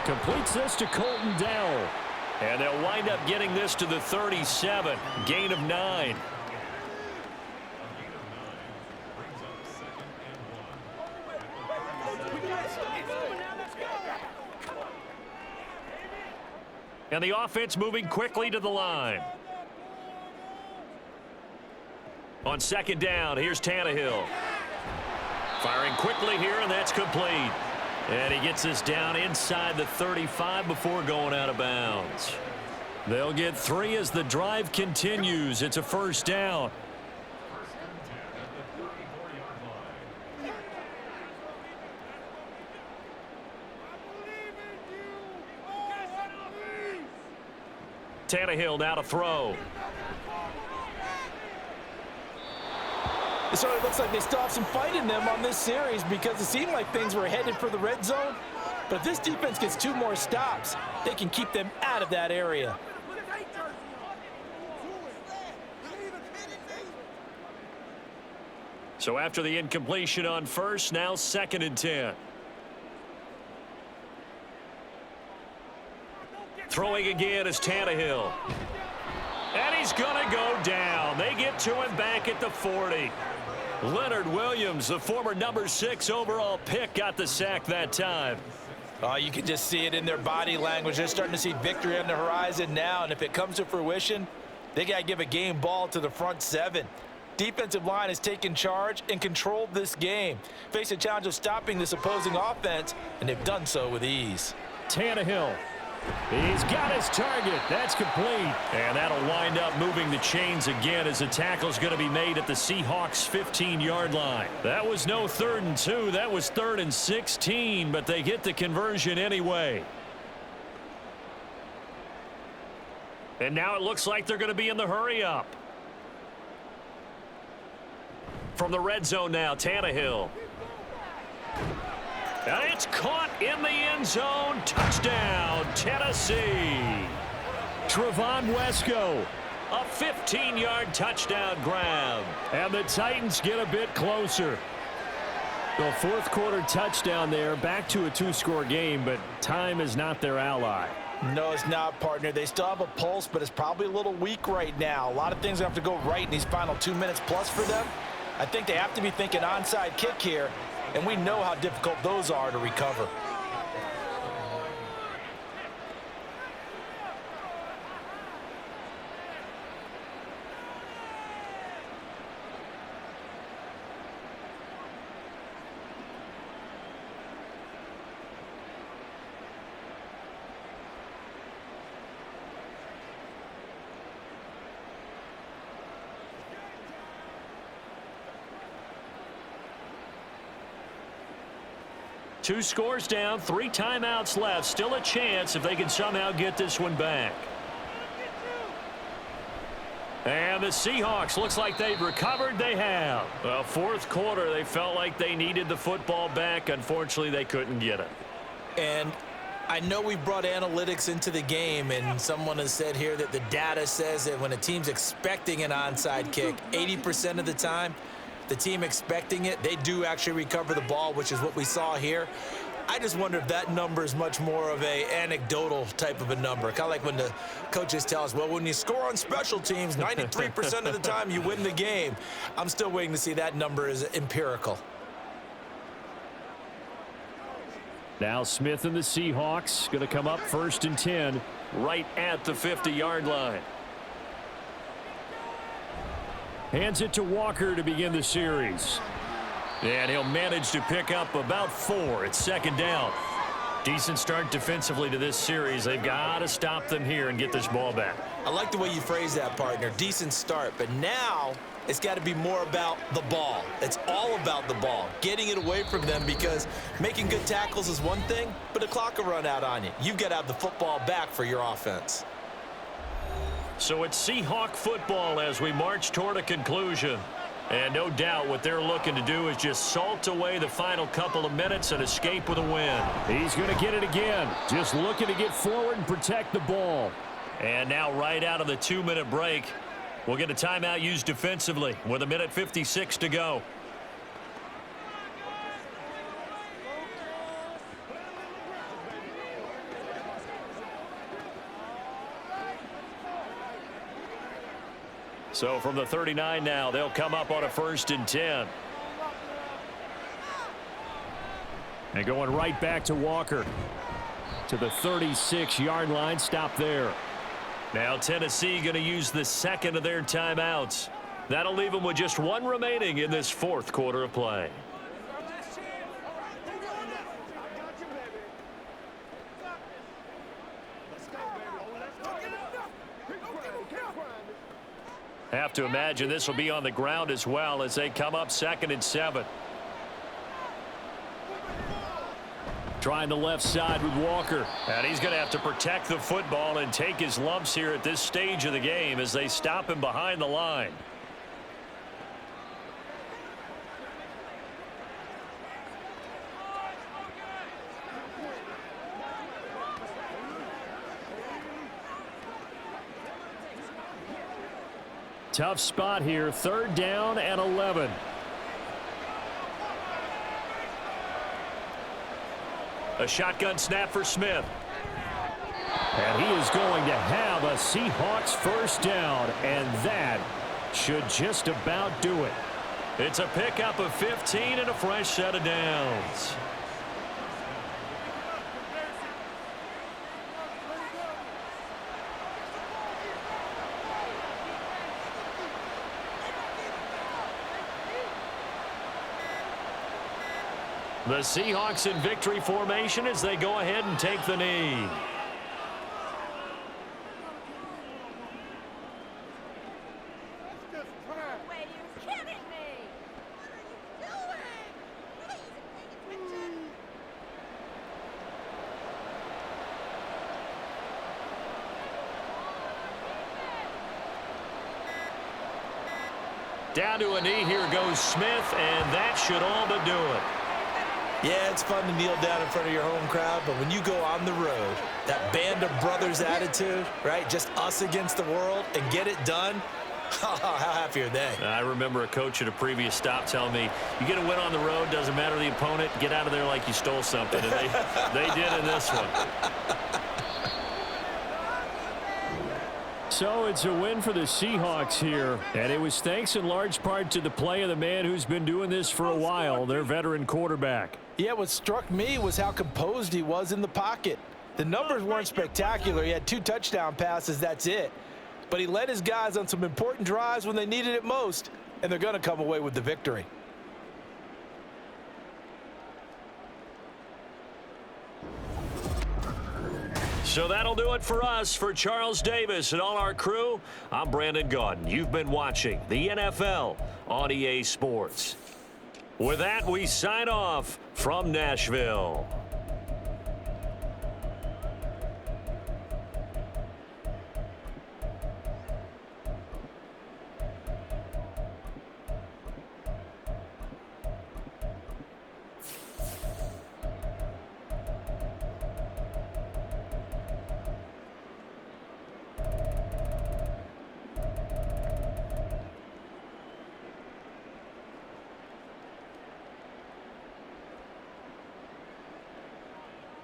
[SPEAKER 2] completes this to Colton Dowell. And they'll wind up getting this to the 37. Gain of 9. And the offense moving quickly to the line. On 2nd down, here's Tannehill. Firing quickly here, and that's complete. And he gets this down inside the 35 before going out of bounds. They'll get 3 as the drive continues. It's a first down. Tannehill now to throw.
[SPEAKER 3] It sort of looks like they still have some fight in them on this series because it seemed like things were headed for the red zone. But if this defense gets 2 more stops, they can keep them out of that area.
[SPEAKER 2] So after the incompletion on first, now 2nd and 10. Throwing again is Tannehill. And he's going to go down. They get to him back at the 40. Leonard Williams, the former number 6 overall pick, got the sack that time.
[SPEAKER 3] Oh, you can just see it in their body language. They're starting to see victory on the horizon now, and if it comes to fruition, they got to give a game ball to the front 7. Defensive line has taken charge and controlled this game. Face a challenge of stopping this opposing offense, and they've done so with ease.
[SPEAKER 2] Tannehill. He's got his target. That's complete. And that'll wind up moving the chains again as the tackle's going to be made at the Seahawks 15-yard line. That was no 3rd and 2. That was 3rd and 16, but they get the conversion anyway. And now it looks like they're going to be in the hurry-up. From the red zone now, Tannehill. And it's caught in the end zone. Touchdown, Tennessee. Trevon Wesco, a 15-yard touchdown grab. And the Titans get a bit closer. The fourth quarter touchdown there, back to a two-score game, but time is not their ally.
[SPEAKER 3] No, it's not, partner. They still have a pulse, but it's probably a little weak right now. A lot of things have to go right in these final 2 minutes plus for them. I think they have to be thinking onside kick here, and we know how difficult those are to recover.
[SPEAKER 2] Two scores down, 3 timeouts left. Still a chance if they can somehow get this one back. And the Seahawks, looks like they've recovered. They have. Well, fourth quarter, they felt like they needed the football back. Unfortunately, they couldn't get it.
[SPEAKER 4] And I know we brought analytics into the game, and someone has said here that the data says that when a team's expecting an onside kick, 80% of the time, the team expecting it, they do actually recover the ball, which is what we saw here. I just wonder if that number is much more of a anecdotal type of a number. Kind of like when the coaches tell us, well, when you score on special teams, 93% of the time you win the game. I'm still waiting to see that number is empirical.
[SPEAKER 2] Now Smith and the Seahawks going to come up 1st and 10 right at the 50-yard line. Hands it to Walker to begin the series. And he'll manage to pick up about 4. It's 2nd down. Decent start defensively to this series. They've got to stop them here and get this ball back.
[SPEAKER 4] I like the way you phrase that, partner. Decent start. But now it's got to be more about the ball. It's all about the ball. Getting it away from them, because making good tackles is one thing, but the clock will run out on you. You've got to have the football back for your offense.
[SPEAKER 2] So it's Seahawk football as we march toward a conclusion. And no doubt what they're looking to do is just salt away the final couple of minutes and escape with a win. He's going to get it again. Just looking to get forward and protect the ball. And now right out of the 2-minute break, we'll get a timeout used defensively with 1:56 to go. So from the 39 now, they'll come up on a 1st and 10. And going right back to Walker. To the 36-yard line. Stop there. Now Tennessee going to use the 2nd of their timeouts. That'll leave them with just 1 remaining in this 4th quarter of play. Have to imagine this will be on the ground as well as they come up 2nd and 7. Trying the left side with Walker. And he's going to have to protect the football and take his lumps here at this stage of the game as they stop him behind the line. Tough spot here. 3rd down and 11. A shotgun snap for Smith. And he is going to have a Seahawks 1st down, and that should just about do it. It's a pickup of 15 and a fresh set of downs. The Seahawks in victory formation as they go ahead and take the knee. Down to a knee. Here goes Smith, and that should all but do it.
[SPEAKER 4] Yeah, it's fun to kneel down in front of your home crowd, but when you go on the road, that band of brothers attitude, right, just us against the world, and get it done, How happy are they?
[SPEAKER 2] I remember a coach at a previous stop telling me, you get a win on the road, doesn't matter the opponent, get out of there like you stole something. And they did in this one. So it's a win for the Seahawks here, and it was thanks in large part to the play of the man who's been doing this for a while, their veteran quarterback.
[SPEAKER 3] Yeah, what struck me was how composed he was in the pocket. The numbers weren't spectacular. He had 2 touchdown passes, that's it. But he led his guys on some important drives when they needed it most, and they're going to come away with the victory.
[SPEAKER 2] So that'll do it for us. For Charles Davis and all our crew, I'm Brandon Gaudin. You've been watching the NFL on EA Sports. With that, we sign off from Nashville.